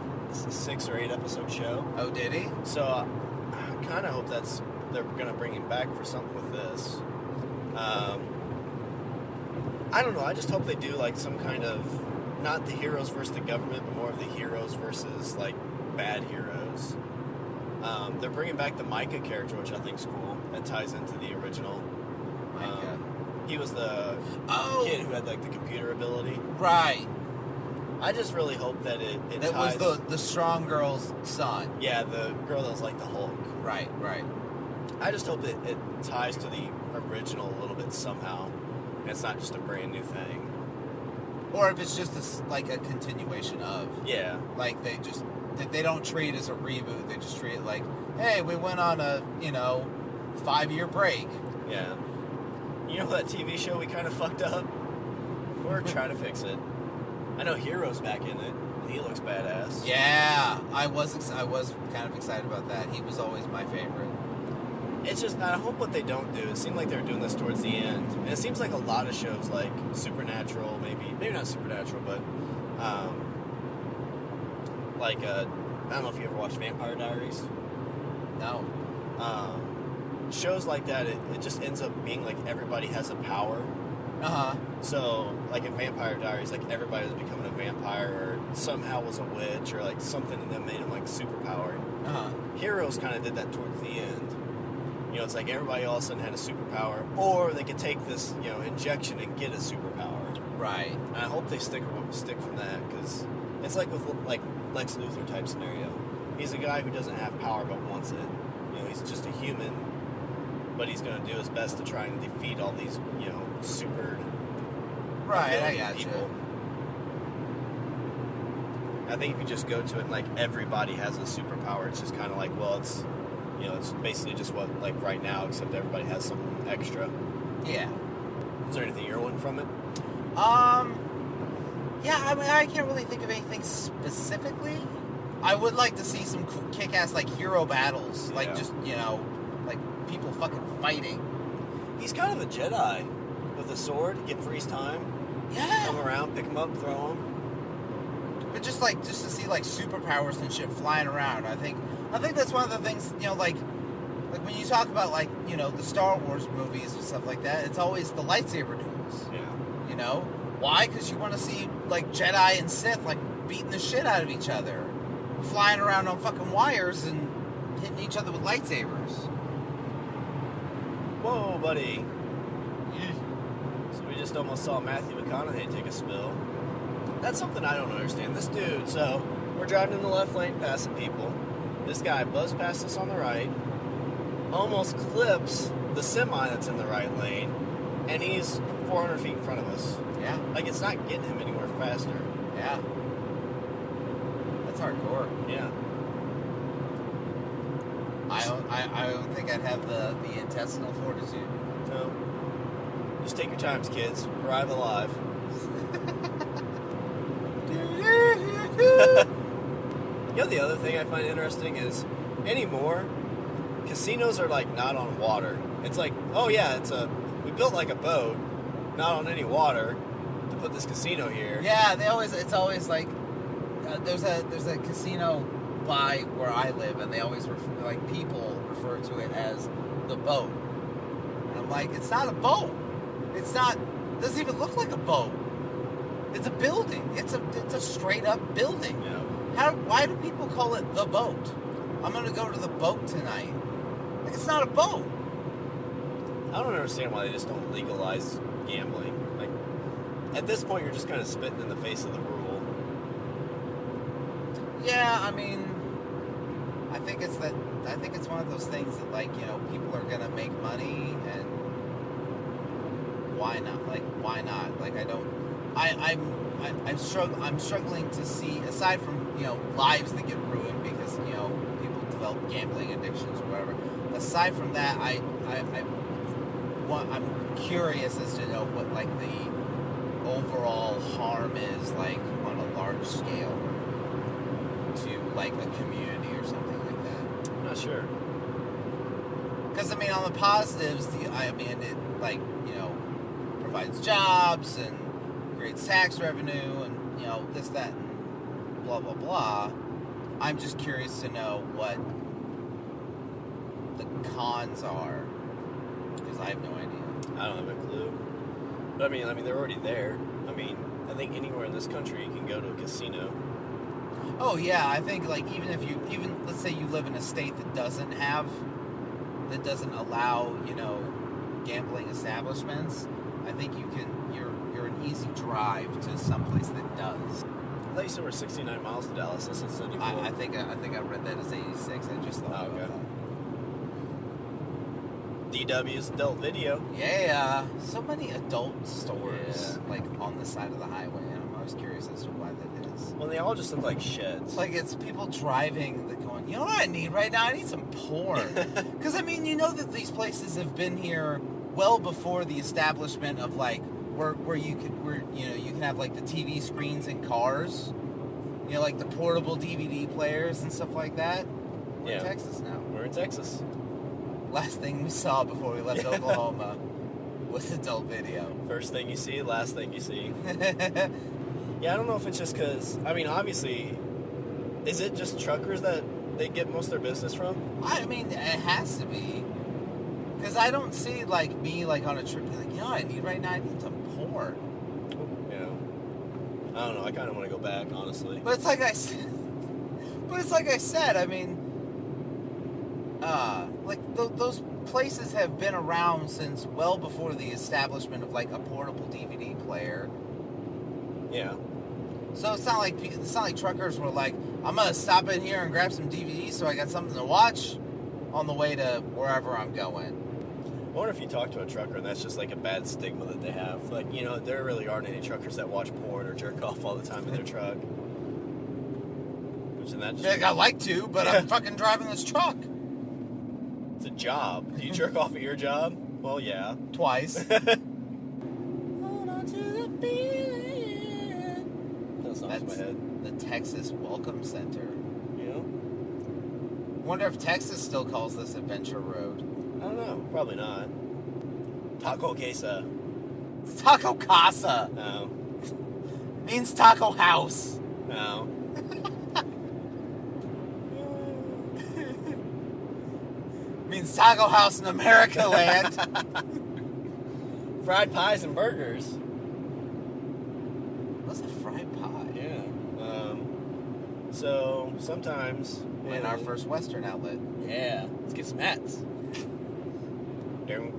6 or 8 episode show. Oh, did he? So I kind of hope they're gonna bring him back for something with this. I don't know. I just hope they do like some kind of, not the heroes versus the government, but more of the heroes versus like bad heroes. They're bringing back the Micah character, which I think is cool. That ties into the original. Micah. He was the kid who had like the computer ability. Right. I just really hope that it That ties. was the strong girl's son. Yeah, the girl that was like the Hulk. Right. I just hope that it ties to the original a little bit somehow. And it's not just a brand new thing. Or if it's just like a continuation of. Yeah. Like they don't treat it as a reboot. They just treat it like, hey, we went on a 5-year break. Yeah. You know that TV show we kind of fucked up? We're trying to fix it. I know Hero's back in it. And he looks badass. Yeah, I was kind of excited about that. He was always my favorite. It's just, I hope what they don't do, it seemed like they were doing this towards the end. And it seems like a lot of shows like Supernatural, maybe not Supernatural, but like, I don't know if you ever watched Vampire Diaries. No. Shows like that, it just ends up being like everybody has a power. Uh-huh. So, like in Vampire Diaries, like everybody was becoming a vampire or somehow was a witch or like something in them made them like superpowered. Uh-huh. Heroes kind of did that towards the end. It's like everybody all of a sudden had a superpower, or they could take this, injection and get a superpower. Right. And I hope they stick from that, because it's like with like Lex Luthor type scenario. He's a guy who doesn't have power but wants it. He's just a human but he's going to do his best to try and defeat all these, super Right, I ability got people. you. I think if you just go to it and, like, everybody has a superpower, it's just kind of like, well, it's, it's basically just what, like, right now, except everybody has something extra. Yeah. Is there anything you're wanting from it? Yeah, I mean, I can't really think of anything specifically. I would like to see some kick-ass, like, hero battles. Like, Yeah. just, like, people fucking fighting. He's kind of a Jedi with a sword. Get freeze time. Yeah. Come around, pick him up, throw him. But just to see, like, superpowers and shit flying around, I think that's one of the things, like when you talk about, like, the Star Wars movies and stuff like that, it's always the lightsaber duels. Yeah. Why? Because you want to see, like, Jedi and Sith, like, beating the shit out of each other. Flying around on fucking wires and hitting each other with lightsabers. Whoa, buddy. So we just almost saw Matthew McConaughey take a spill. That's something I don't understand. This dude, so we're driving in the left lane passing people. This guy buzzed past us on the right, almost clips the semi that's in the right lane, and he's 400 feet in front of us. Yeah. Like, it's not getting him anywhere faster. Yeah. That's hardcore. Yeah. I don't think I'd have the intestinal fortitude. No. Just take your times, kids. Arrive alive. The other thing I find interesting is anymore, casinos are like not on water. It's like, oh yeah, we built like a boat, not on any water, to put this casino here. Yeah, it's always like there's a casino by where I live, and they always people refer to it as the boat. And I'm like, it's not a boat. It doesn't even look like a boat. It's a building. It's a straight up building. Yeah. Why do people call it the boat? I'm gonna go to the boat tonight. Like, it's not a boat. I don't understand why they just don't legalize gambling. Like, at this point, you're just kind of spitting in the face of the rule. Yeah, I mean, I think it's one of those things that, like, people are gonna make money, and why not? Like, why not? Like, I'm struggling to see, aside from lives that get ruined because people develop gambling addictions or whatever. Aside from that, I'm curious as to know what, like, the overall harm is, like, on a large scale to, like, a community or something like that. I'm not sure. Because, I mean, on the positives, it, like, provides jobs and creates tax revenue and, this, that, and blah, blah, blah. I'm just curious to know what the cons are, because I have no idea. I don't have a clue. But I mean, they're already there. I mean, I think anywhere in this country you can go to a casino. Oh yeah, I think, like, even let's say you live in a state that doesn't allow, gambling establishments, I think you're an easy drive to someplace that does. I thought you said we're 69 miles to Dallas. This is 74. I think I read that as 86. I just thought Oh, okay. about DW's adult video. that. Yeah, so many adult stores, Yeah. like, on the side of the highway, and I'm always curious as to why that is. Well, they all just look like sheds. Like, it's people driving that going, you know what I need right now? I need some porn. Because, I mean, that these places have been here well before the establishment of, like, where you can have, like, the TV screens in cars. Like the portable DVD players and stuff like that. We're in Texas now. We're in Texas. Last thing we saw before we left Oklahoma was adult video. First thing you see, last thing you see. Yeah, I don't know if it's just because, I mean, obviously, is it just truckers that they get most of their business from? I mean, it has to be. Because I don't see, like, me, like, on a trip, be like, I need right now, I need some porn. Yeah. I don't know, I kind of want to go back, honestly. But it's like I said, I mean, those places have been around since well before the establishment of, like, a portable DVD player. Yeah. So it's not like truckers were like, I'm gonna stop in here and grab some DVDs so I got something to watch on the way to wherever I'm going. wonder if you talk to a trucker and that's just like a bad stigma that they have. Like, you know, there really aren't any truckers that watch porn or jerk off all the time in their truck. Which in that just... I like to, but I'm fucking driving this truck. It's a job. Do you jerk off at your job? Well, yeah. Twice. Hold on to the feeling. That song's in my head. The Texas Welcome Center. You know? Wonder if Texas still calls this Adventure Road. I don't know. Probably not. Taco Queso. It's Taco Casa. No. Means taco house. No. Means taco house in America land. Fried pies and burgers. What's a fried pie? Yeah. So sometimes In our first Western outlet. Yeah. Let's get some hats. Man,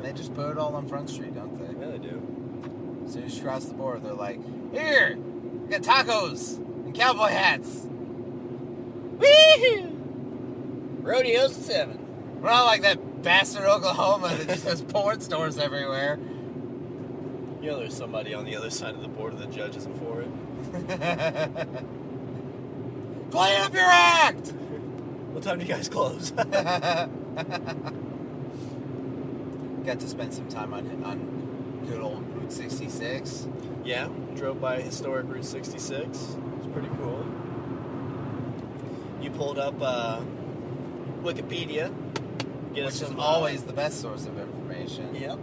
they just put it all on Front Street, don't they? Yeah, they do. As soon as you cross the border, they're like, here, we got tacos and cowboy hats. Woohoo! Rodeo's 7. We're not like that bastard Oklahoma that just has porn stores everywhere. You know, there's somebody on the other side of the border that judges them for it. Clean up your act! What time do you guys close? Got to spend some time on good old Route 66. Yeah, drove by historic Route 66. It's pretty cool. You pulled up Wikipedia. Which is always the best source of information. Yep.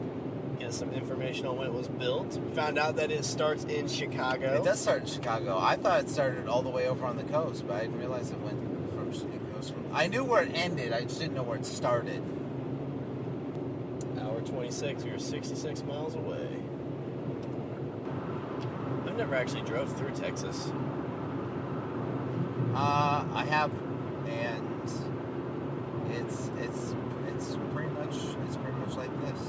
Get some information on when it was built. We found out that it starts in Chicago. It does start in Chicago. I thought it started all the way over on the coast, but I didn't realize it went from. I knew where it ended. I just didn't know where it started. Hour 26. We were 66 miles away. I've never actually drove through Texas. I have, and it's pretty much like this.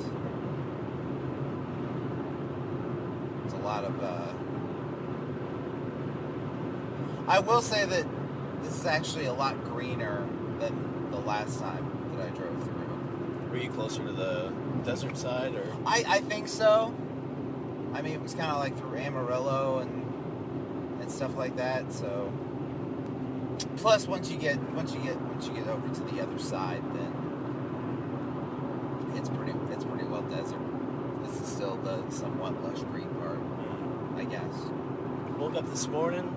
It's a lot of. I will say that this is actually a lot greener than the last time that I drove through. Were you closer to the desert side, or? I think so. I mean, it was kind of like through Amarillo and stuff like that. So, plus once you get over to the other side, then it's pretty well desert. This is still the somewhat lush green part, I guess. Woke up this morning.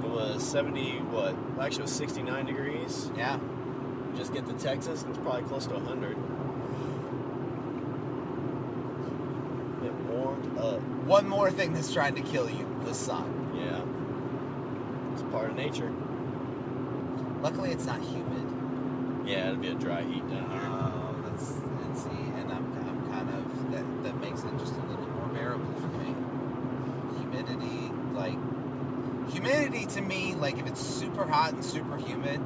It was 70. What? Actually, it was 69 degrees. Yeah. Just get to Texas, and it's probably close to 100. It warmed up. One more thing that's trying to kill you: the sun. Yeah. It's part of nature. Luckily, it's not humid. Yeah, it'd be a dry heat down here. Let's see, and I'm kind of that makes it just a little more bearable for me. Humidity to me, like if it's super hot and super humid,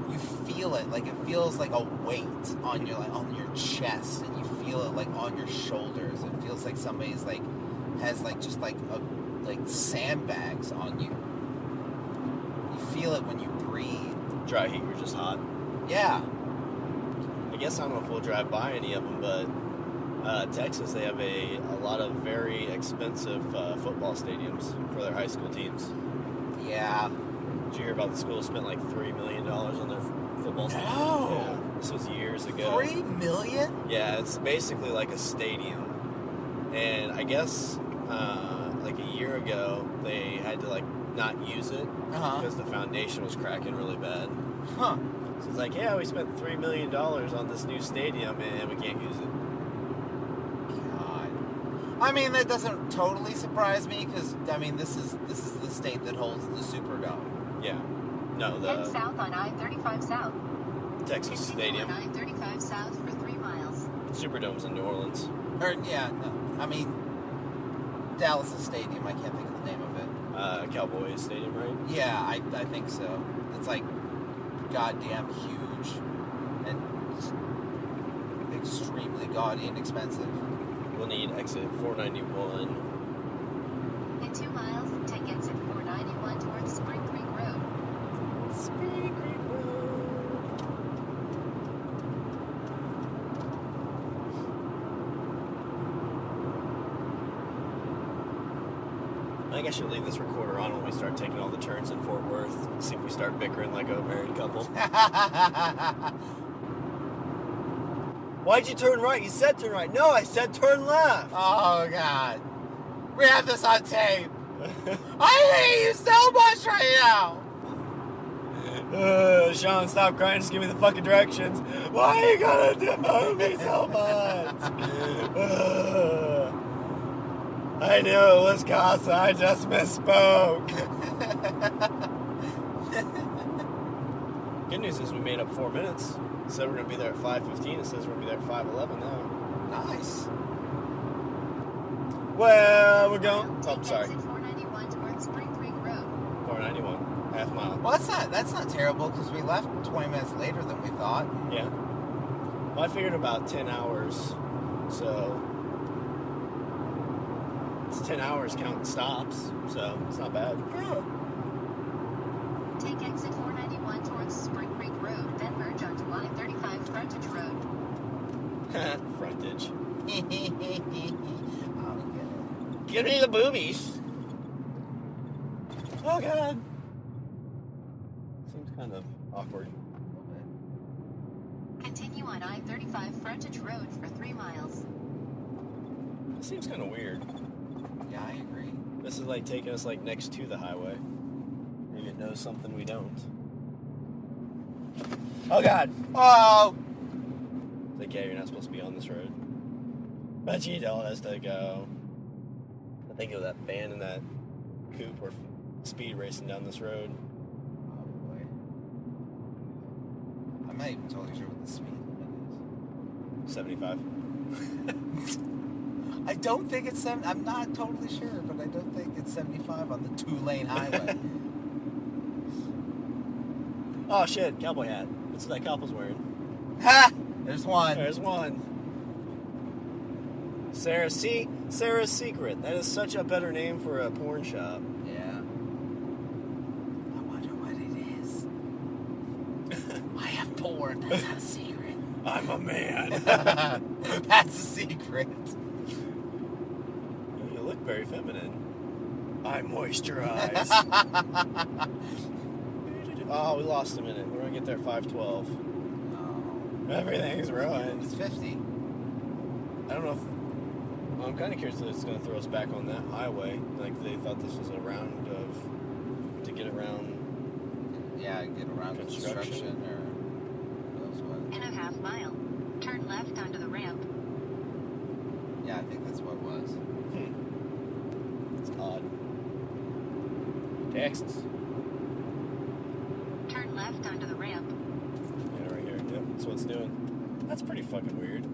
you feel it. Like it feels like a weight on your chest, and you feel it like on your shoulders. It feels like somebody's has sandbags on you. You feel it when you breathe. Dry heat, you're just hot. Yeah. I guess I don't know if we'll drive by any of them, but Texas, they have a lot of very expensive football stadiums for their high school teams. Yeah. Did you hear about the school spent like $3 million on their football stadium? No. Yeah, this was years ago. $3 million? Yeah, it's basically like a stadium. And I guess like a year ago, they had to like not use it because the foundation was cracking really bad. Huh. So it's like, yeah, we spent $3 million on this new stadium and we can't use it. God. I mean, that doesn't totally surprise me because I mean, this is the state that holds the Superdome. Yeah. No, Head the south on I-35 South. Texas Continue Stadium. on I-35 South for 3 miles. Superdome's in New Orleans. Or yeah, no, I mean Dallas Stadium. I can't think of the name of it. Cowboys Stadium, right? Yeah, I think so. It's like goddamn huge and extremely gaudy and expensive. We'll need exit 491. In 2 miles, take exit 491 towards Spring Creek Road. Spring Creek Road. think I should leave this recorder on when we start taking all the turns in Fort Worth. See if we start bickering like a married couple. Why'd you turn right? You said turn right. No, I said turn left. Oh, God. We have this on tape. I hate you so much right now. Sean, stop crying. Just give me the fucking directions. Why are you gonna do me so much? I knew it was Casa. I just misspoke. Good news is we made up 4 minutes. It said we're gonna be there at 5:15. It says we're gonna be there at 5:11 now. Nice. Well, we're going. Oh, I'm sorry. Exit 491 towards Spring Creek Road. 491, half mile. Well, that's not terrible because we left 20 minutes later than we thought. Yeah. Well, I figured about 10 hours, so it's 10 hours counting stops, so it's not bad. Yeah. Take exit 491 towards Spring Creek Road, then merge onto I-35 Frontage Road. Frontage. I'll Give me the boobies. Oh, God. Seems kind of awkward. Continue on I-35 Frontage Road for 3 miles. It seems kind of weird. Yeah, I agree. This is like taking us like next to the highway. Maybe it knows something we don't. Oh, God. Oh! It's like, yeah, you're not supposed to be on this road. But you told us to go. I think of that van and that coupe were speed racing down this road. Oh, boy. I'm not even totally sure what the speed limit 75. is. I don't think it's 7. I'm not totally sure, but I don't think it's 75 on the 2-lane highway. Oh, shit. Cowboy hat. That's what that couple's wearing. Ha! There's one. There's one. Sarah's Secret. That is such a better name for a porn shop. Yeah. I wonder what it is. I have porn. That's not a secret. I'm a man. That's a secret. You look very feminine. I moisturize. Oh, we lost a minute. We're going to get there at 5:12. Oh. Everything's ruined. It's 50. I don't know if... Well, I'm kind of curious if it's going to throw us back on that highway. Like, they thought this was a round of... to get around... Yeah, get around construction or... who knows what. In a half mile, turn left onto the ramp. Yeah, I think that's what it was. It's odd. Texas. Turn left onto the ramp. Yeah, right here. Yep, that's what it's doing. That's pretty fucking weird.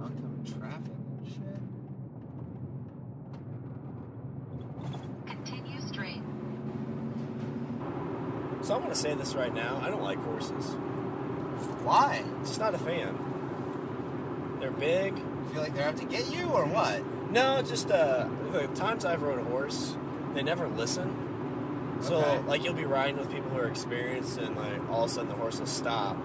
Oncoming traffic and shit. Continue straight. So I'm going to say this right now. I don't like horses. Why? Just not a fan. They're big. You feel like they're out to get you or what? No, just the times I've rode a horse, they never listen. So, Okay. like, you'll be riding with people who are experienced, and, like, all of a sudden the horse will stop.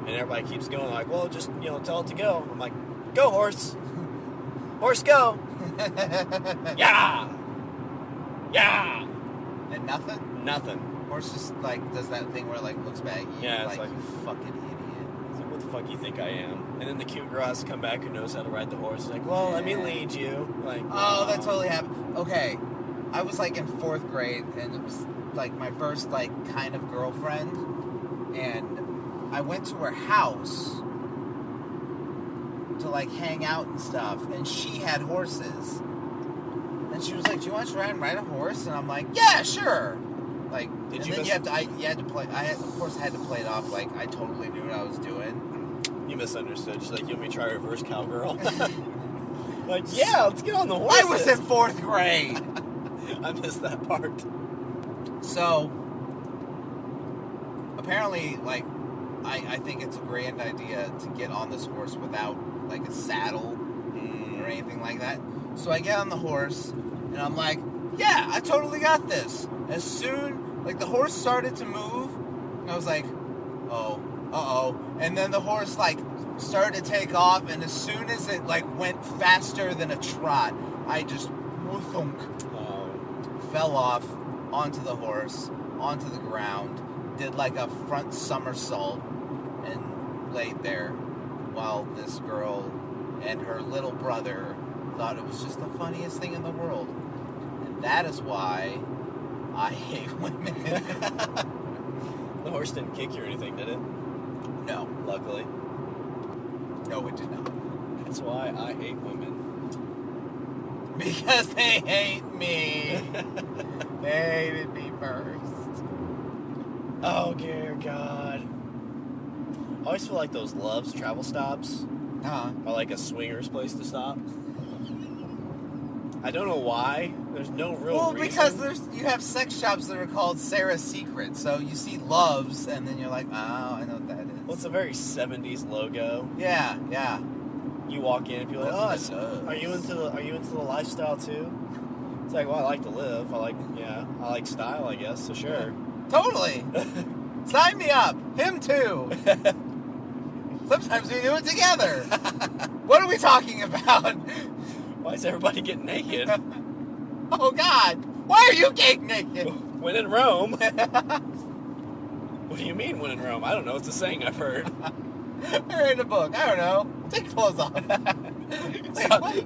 And everybody keeps going, like, well, just, tell it to go. I'm like, go, horse. Horse, go. Yeah. Yeah. And nothing? Nothing. Horse just, like, does that thing where it, like, looks back at you. Yeah, it's like- you fucking idiot. It's like, what the fuck you think I am? And then the cute girl has to come back who knows how to ride the horse. He's like, well, let me lead you. Like, Oh, that totally happened. Okay. I was, like, in 4th grade, and it was, like, my first, like, kind of girlfriend. And I went to her house to, like, hang out and stuff. And she had horses. And she was like, do you want to try and ride a horse? And I'm like, yeah, sure. Like, Did and you then miss- you had to play, of course, I had to play it off like I totally knew what I was doing. You misunderstood. She's like, you want me to try reverse cowgirl? Like, yeah, let's get on the horse. I was in 4th grade! I missed that part. So, apparently, like, I think it's a grand idea to get on this horse without, like, a saddle or anything like that. So I get on the horse, and I'm like, yeah, I totally got this. As soon, like, the horse started to move, and I was like, oh, uh-oh. And then the horse, like, started to take off, and as soon as it, like, went faster than a trot, I just thunk, Oh. fell off onto the horse, onto the ground, did like a front somersault, and laid there while this girl and her little brother thought it was just the funniest thing in the world. And that is why I hate women. The horse didn't kick you or anything, did it? No. Luckily. No, it did not. That's why I hate women. Because they hate me. They hated me first. Oh, dear God. I always feel like those Love's travel stops Uh-huh. are like a swingers place to stop. I don't know why. There's no real reason. Because you have sex shops that are called Sarah's Secret. So you see Love's, and then you're like, oh, I know what that is. Well, it's a very 70s logo. Yeah, yeah. You walk in and people are like, Loves. are you into the lifestyle too? It's like, well, I like to live. I like style, I guess, so sure. Totally. Sign me up. Him too. Sometimes we do it together. What are we talking about? Why is everybody getting naked? Oh, God. Why are you getting naked? When in Rome. What do you mean, when in Rome? I don't know. It's a saying I've heard. I read a book. I don't know. Take your clothes off.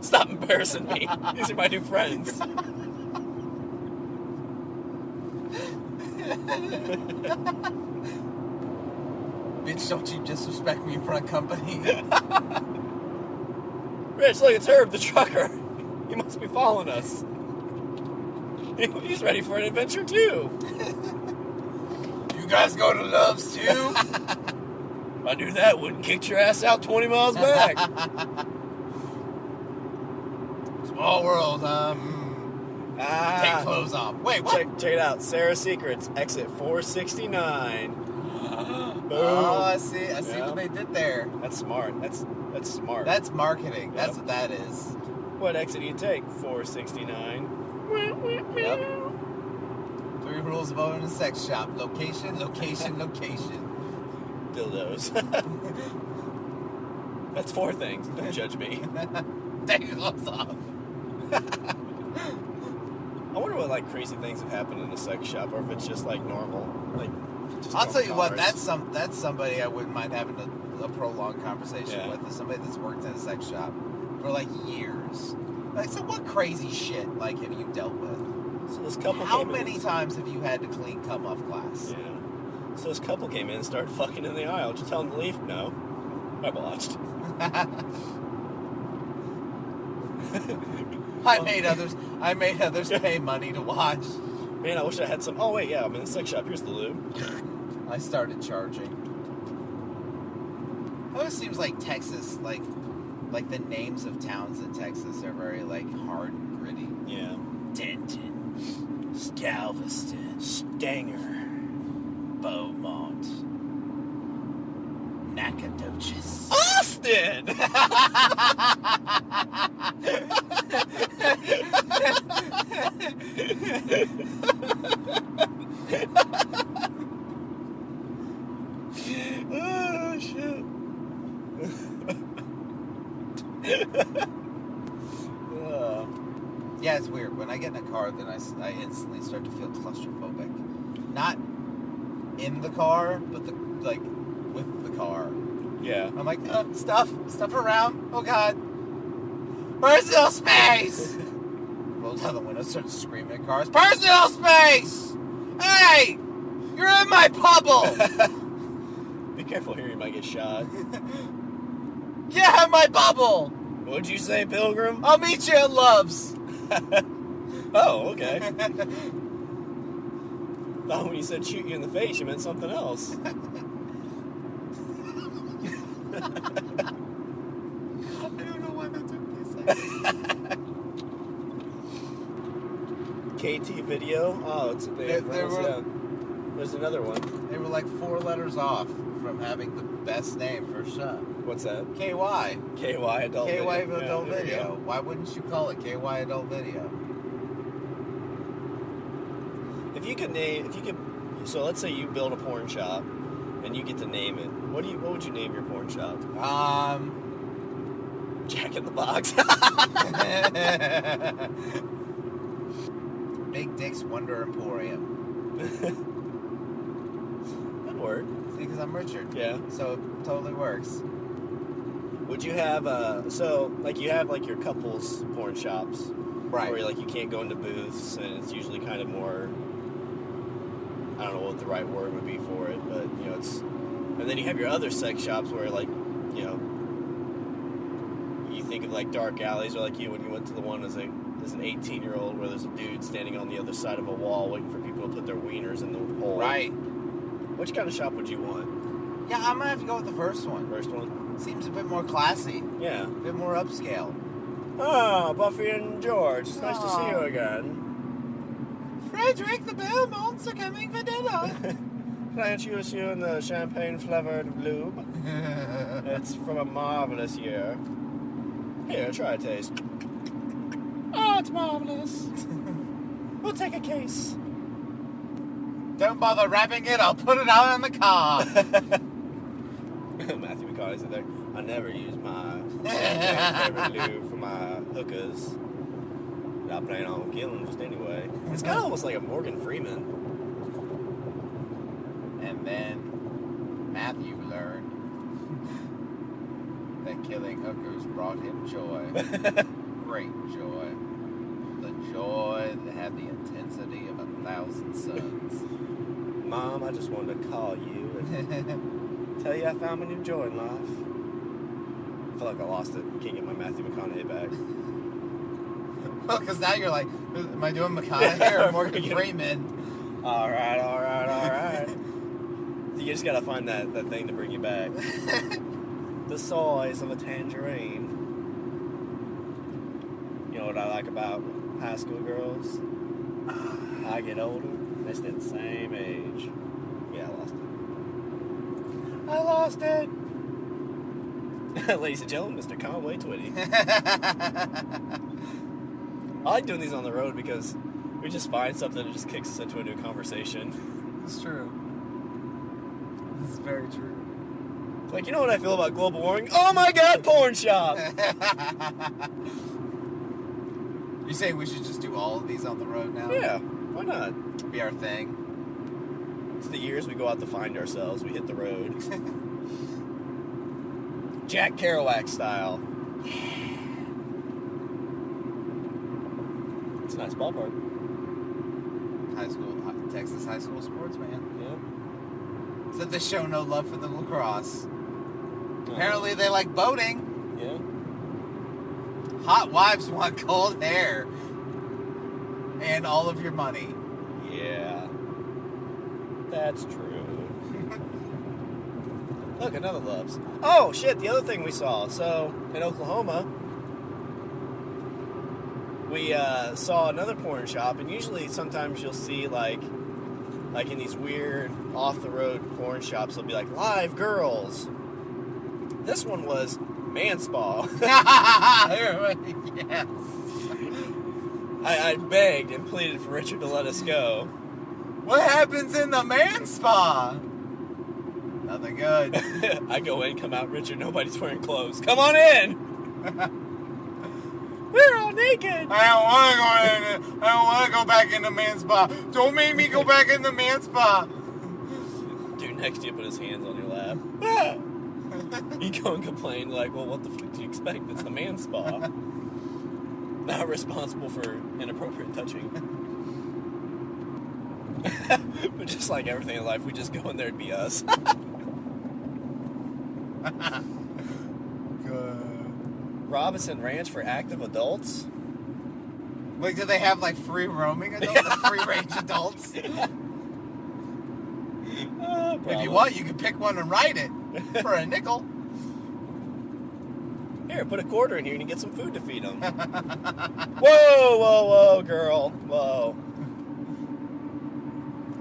Stop embarrassing me. These are my new friends. Bitch, don't you disrespect me in front of company. Rich, look, it's Herb, the trucker. He must be following us. He's ready for an adventure, too. You guys go to Love's, too? If I knew that, wouldn't kick your ass out 20 miles back. Small world, Take clothes off. Wait, what? Check it out. Sarah's Secrets, exit 469. Boom. Oh, I see what they did there. That's smart. That's smart. That's marketing. Yep. That's what that is. What exit do you take? 469. Yep. 3 rules of owning a sex shop. Location, location, location. Dildos. That's 4 things. Don't judge me. Take your clothes off. I wonder what like crazy things have happened in a sex shop, or if it's just like normal. Like, just I'll normal tell you what, cars. that's somebody I wouldn't mind having a prolonged conversation Yeah. with. Is somebody that's worked in a sex shop for like years. Like, so what crazy shit like have you dealt with? So this couple How came many in. times have you had to clean cum off glass? Yeah. So this couple came in and started fucking in the aisle. Did you tell them to leave? No. I watched. I made others pay money to watch. Man, I wish I had some. Oh wait, yeah, I'm in the sex shop. Here's the lube. I started charging. It always seems like Texas, like the names of towns in Texas are very like hard and gritty. Yeah. Denton, Galveston, Stanger. Beaumont, Nacogdoches. Austin. Oh shit. Yeah, it's weird. When I get in a car, then I instantly start to feel claustrophobic. Not in the car, but with the car. Yeah. I'm like, stuff around. Oh God, personal space. Rolls down the window, starts screaming at cars. Personal space. Hey, you're in my bubble. Be careful here, you might get shot. Get out of my bubble. What'd you say, Pilgrim? I'll meet you at Love's. Oh, okay. Thought when you said shoot you in the face, you meant something else. I don't know why that took me a second. KT video. Oh, it's There's another one. They were like 4 letters off from having the best name for a shop. What's that? KY. KY Adult KY Video. Adult Yeah, there you Video. go. Why wouldn't you call it KY Adult Video? So let's say you build a porn shop, and you get to name it. What would you name your porn shop? Jack in the Box. Big Dick's Wonder Emporium. That'd work. See, because I'm Richard. Yeah. So it totally works. Would you have you have like your couples porn shops, Right. where like you can't go into booths, and it's usually kind of more, I don't know what the right word would be for it, but you know it's, and then you have your other sex shops where like, you know, you think of like dark alleys, or like you when you went to the one as an 18-year-old where there's a dude standing on the other side of a wall waiting for people to put their wieners in the hole. Right. Which kind of shop would you want? Yeah, I'm gonna have to go with the first one. First one? Seems a bit more classy, Yeah. a bit more upscale. Ah, Buffy and George. It's nice to see you Aw. again. Frederick, the Belmonts are coming for dinner. Can I introduce you in the champagne-flavored lube? It's from a marvelous year. Here, try a taste. Oh, it's marvelous. We'll take a case. Don't bother wrapping it. I'll put it out in the car. Matthew McConaughey's in there. I never use my champagne-flavored lube for my hookers. I plan on killing them just anyway. It's kind of almost like a Morgan Freeman. And then Matthew learned that killing hookers brought him joy. Great joy. The joy that had the intensity of 1,000 suns. Mom, I just wanted to call you and tell you I found my new joy in life. I feel like I lost it. Can't get my Matthew McConaughey back. Well, because now you're like, am I doing McConaughey or Morgan Freeman? All right. You just gotta find that thing to bring you back. The size of a tangerine. You know what I like about high school girls? I get older, they stay the same age. Yeah, I lost it. Ladies and gentlemen, Mr. Conway Twitty. I like doing these on the road because we just find something that just kicks us into a new conversation. It's true. It's very true. Like, you know what I feel about global warming? Oh my god, porn shop! You say we should just do all of these on the road now? Yeah, why not? Be our thing. It's the years we go out to find ourselves, we hit the road. Jack Kerouac style. It's a nice ballpark. Texas high school sports, man. Yeah. Is that they show no love for the lacrosse? Apparently they like boating. Yeah. Hot wives want cold hair. And all of your money. Yeah. That's true. Look, another Loves. Oh, shit, the other thing we saw. So, in Oklahoma, we saw another porn shop, and usually sometimes you'll see, like in these weird off-the-road porn shops, they'll be like, live girls. This one was man spa. Yes. I begged and pleaded for Richard to let us go. What happens in the man spa? Nothing good. I go in, come out, Richard, nobody's wearing clothes. Come on in! We're all naked! I don't want to go in. I don't want to go back in the man spa. Don't make me go back in the man spa. Dude next to you put his hands on your lap. You go and complain like, well, what the fuck do you expect? It's the man spa. Not responsible for inappropriate touching. But just like everything in life, we just go in there and be us. Good. Robinson Ranch for active adults? Like, do they have like free roaming adults? Free range adults? If you want, you can pick one and ride it for a nickel. Here, put a quarter in here and you get some food to feed them. Whoa, girl. Whoa.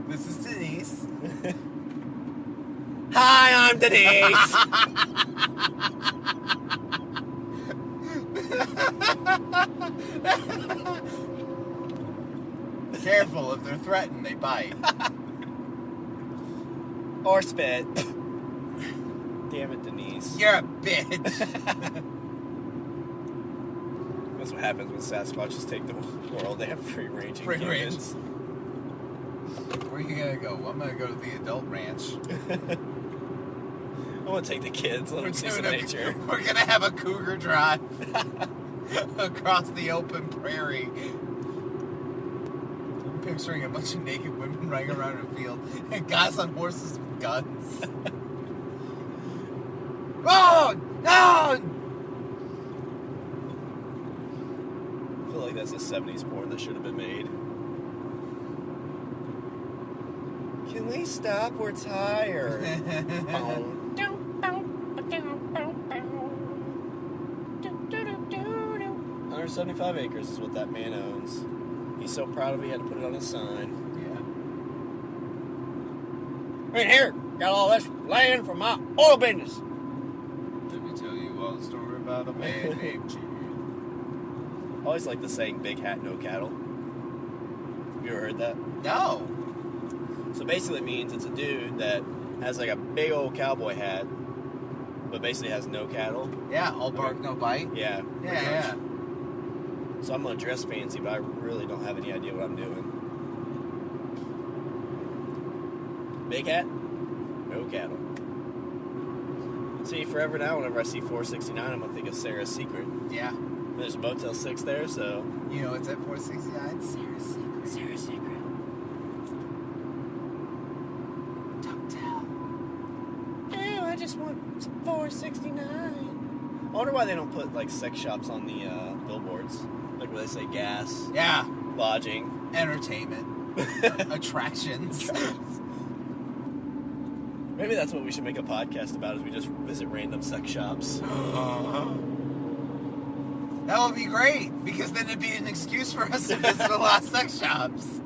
This is Denise. Hi, I'm Denise. Careful, if they're threatened, they bite. Or spit. Damn it, Denise. You're a bitch. That's what happens when Sasquatches take the world. They have free-ranging Free range. humans. Where are you gonna go? Well, I'm gonna go to the adult ranch. I want to take the kids. Let them see some nature. We're gonna have a cougar drive across the open prairie. I'm picturing a bunch of naked women running around in a field and guys on horses with guns. Oh no! I feel like that's a 70s porn that should have been made. Can we stop? We're tired. 175 acres is what that man owns. He's so proud of it, he had to put it on his sign. Yeah. Right here, got all this land for my oil business. Let me tell you all the story about a man named Jimmy. I always like the saying, big hat, no cattle. Have you ever heard that? No. So basically it means it's a dude that has like a big old cowboy hat, but basically has no cattle. Yeah, all bark, no bite. Yeah. pretty Yeah, much. So I'm gonna dress fancy, but I really don't have any idea what I'm doing. Big hat, no cattle. See, forever now, whenever I see 469, I'm gonna think of Sarah's Secret. yeah. There's a Motel 6 there, so. You know what's at 469? Sarah's Secret. Sarah's Secret. Don't tell. Oh, I just want 469. I wonder why they don't put like sex shops on the billboards, like where they say gas, Yeah. lodging, Entertainment. Attractions. Maybe that's what we should make a podcast about, is we just visit random sex shops. That would be great, because then it'd be an excuse for us to visit a lot of sex shops.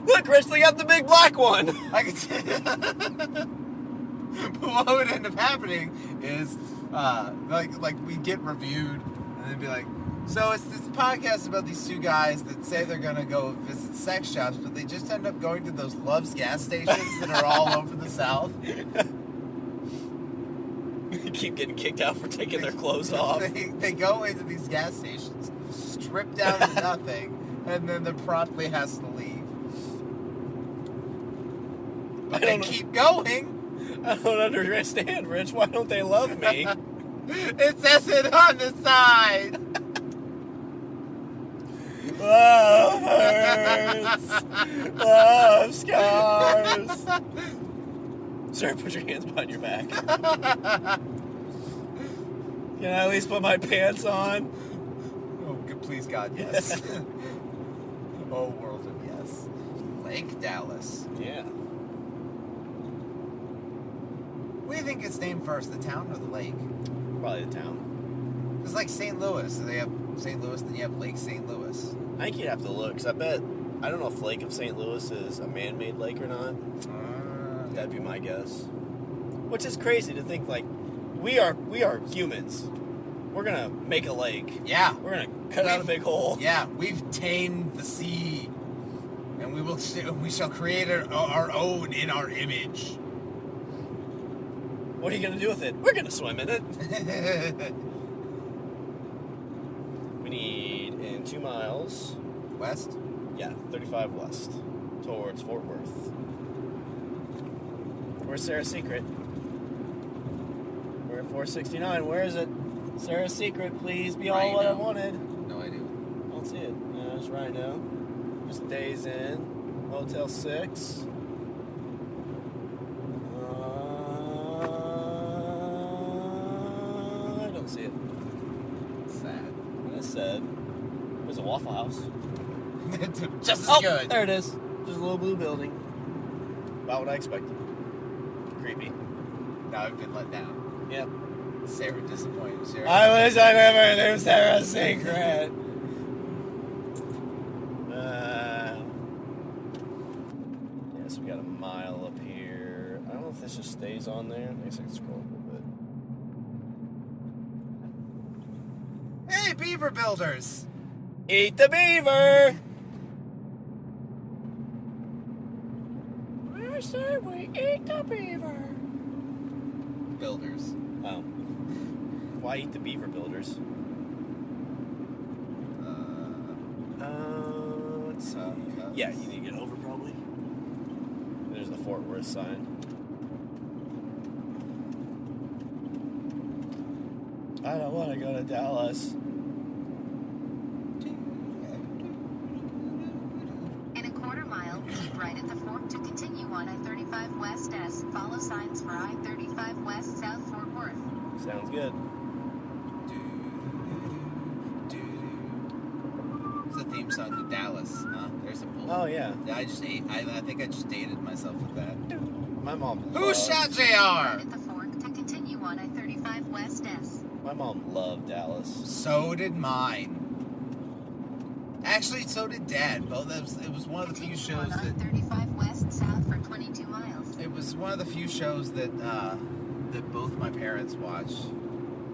Look, Rich, they got the big black one! I could see. But what would end up happening is, like we get reviewed, and they'd be like, so it's this podcast about these two guys that say they're gonna go visit sex shops, but they just end up going to those Love's gas stations that are all over the South. Keep getting kicked out for taking their clothes off. They go into these gas stations, strip down to nothing, and then they're promptly has to leave. But they keep going. I don't understand, Rich. Why don't they love me? It says it on the side. Love hurts. Love scars. Sir, put your hands behind your back. Can I at least put my pants on? Oh, good, please, God, yes. Oh, world of yes. Lake Dallas. Yeah. What do you think gets named first, the town or the lake? Probably the town. It's like St. Louis. So they have St. Louis, then you have Lake St. Louis. I think you'd have to look, because I don't know if Lake of St. Louis is a man-made lake or not. That'd be my guess. Which is crazy to think, like, we are humans. We're gonna make a lake. Yeah. We're gonna cut out a big hole. Yeah, we've tamed the sea, and we shall create our own in our image. What are you gonna do with it? We're gonna swim in it. We need in 2 miles. West? Yeah, 35 west towards Fort Worth. Where's Sarah's Secret? We're at 469. Where is it? Sarah's Secret, please be all what I wanted. No idea. I don't see it. Yeah, it's right now. Just Days Inn, Motel 6. I don't see it. Sad. That's sad. There's a Waffle House. Just as Oh, good. there it is. Just a little blue building. About what I expected. Creepy. Now I've been let down. Yep. Sarah disappointed. Sarah. I wish I never knew Sarah's Secret. Yes, we got a mile up here. I don't know if this just stays on there. I guess I can scroll a little bit. Hey, beaver builders! Eat the beaver! I say we eat the beaver. Builders. Oh. Why eat the beaver builders? Yeah, you need to get over probably. There's the Fort Worth sign. I don't want to go to Dallas. In a quarter mile, keep right at the fork to continue on I-35 West S. Follow signs for I-35 West South Fort Worth. Sounds good. It's the theme song to Dallas. Huh? There's a bull. Oh, yeah. I think I just dated myself with that. My mom Who loved, shot Right JR? at the fork to continue on I-35 West S. My mom loved Dallas. So did mine. Actually, so did Dad. Both. It was one of the few Continue shows on that. I-35 West South for 22 miles. It was one of the few shows that both my parents watched.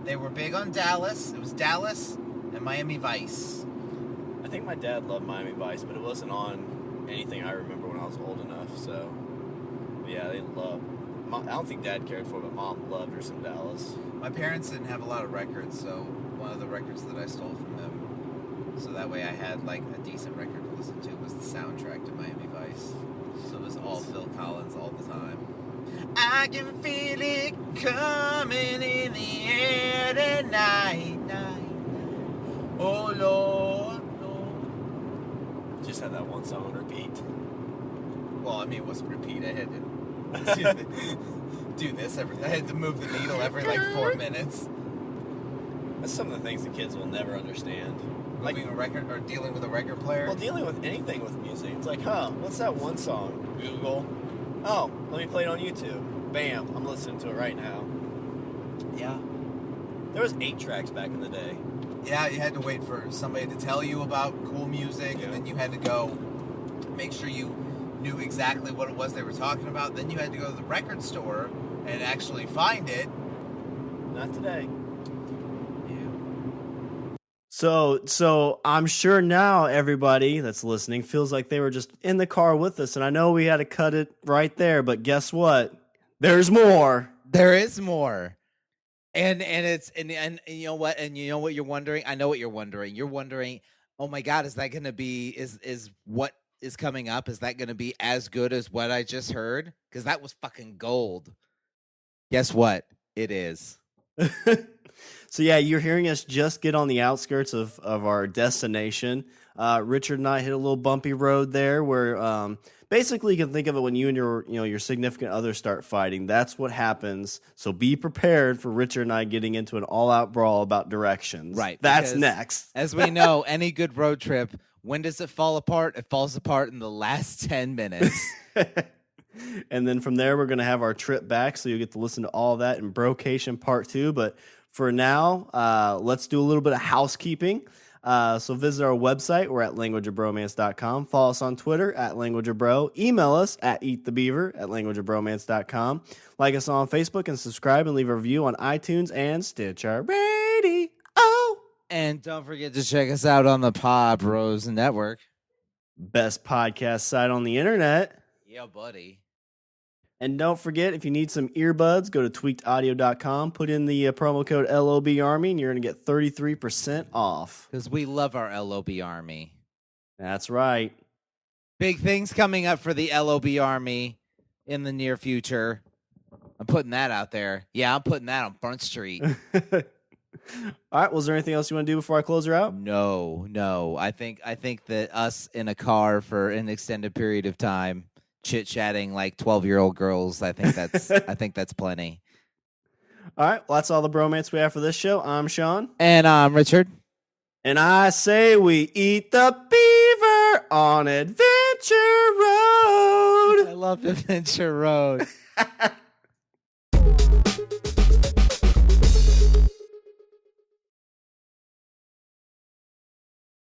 They were big on Dallas. It was Dallas and Miami Vice. I think my dad loved Miami Vice, but it wasn't on anything I remember when I was old enough, so... But yeah, they loved... I don't think Dad cared for it, but Mom loved her some Dallas. My parents didn't have a lot of records, so one of the records that I stole from them, so that way I had like a decent record to listen to, was the soundtrack to Miami Vice. So it was all Phil Collins all the time. I can feel it coming in the air tonight, oh Lord, Lord. Just had that one song on repeat. Well, I mean, it wasn't repeat. I had to do this every. I had to move the needle every like 4 minutes. That's some of the things the kids will never understand. Moving a record or dealing with a record player. Well, dealing with anything with music. It's like, what's that one song? Google. Oh, let me play it on YouTube. Bam, I'm listening to it right now. Yeah. There was 8 tracks back in the day. Yeah, you had to wait for somebody to tell you about cool music, Yeah. and then you had to go make sure you knew exactly what it was they were talking about. Then you had to go to the record store and actually find it. Not today. Yeah. So I'm sure now everybody that's listening feels like they were just in the car with us, and I know we had to cut it right there, but guess what? There's more. There is more. And you know what? And you know what you're wondering? I know what you're wondering. You're wondering, oh my God, is that going to be, is what is coming up? Is that going to be as good as what I just heard? Because that was fucking gold. Guess what? It is. So yeah, you're hearing us just get on the outskirts of our destination. Richard and I hit a little bumpy road there where basically you can think of it when you and your significant other start fighting. That's what happens. So be prepared for Richard and I getting into an all-out brawl about directions. Right. That's because, next. As we know, any good road trip, when does it fall apart? It falls apart in the last 10 minutes. And then from there, we're going to have our trip back, so you'll get to listen to all that in Brocation Part 2. But for now, let's do a little bit of housekeeping. So visit our website. We're at languageofbromance.com. Follow us on Twitter at languageofbro. Email us at eatthebeaver@languageofbromance.com. Like us on Facebook and subscribe and leave a review on iTunes and Stitcher Radio. And don't forget to check us out on the Pod Bros Network. Best podcast site on the internet. Yeah, buddy. And don't forget, if you need some earbuds, go to tweakedaudio.com, put in the promo code LOBarmy, and you're going to get 33% off. Because we love our LOBarmy. That's right. Big things coming up for the LOBarmy in the near future. I'm putting that out there. Yeah, I'm putting that on Front Street. All right. Was there anything else you want to do before I close her out? No. I think that us in a car for an extended period of time, chit-chatting like 12-year-old girls, I think that's plenty. All right. Well, that's all the bromance we have for this show. I'm Sean. And I'm Richard. And I say we eat the beaver on Adventure Road. I love Adventure Road.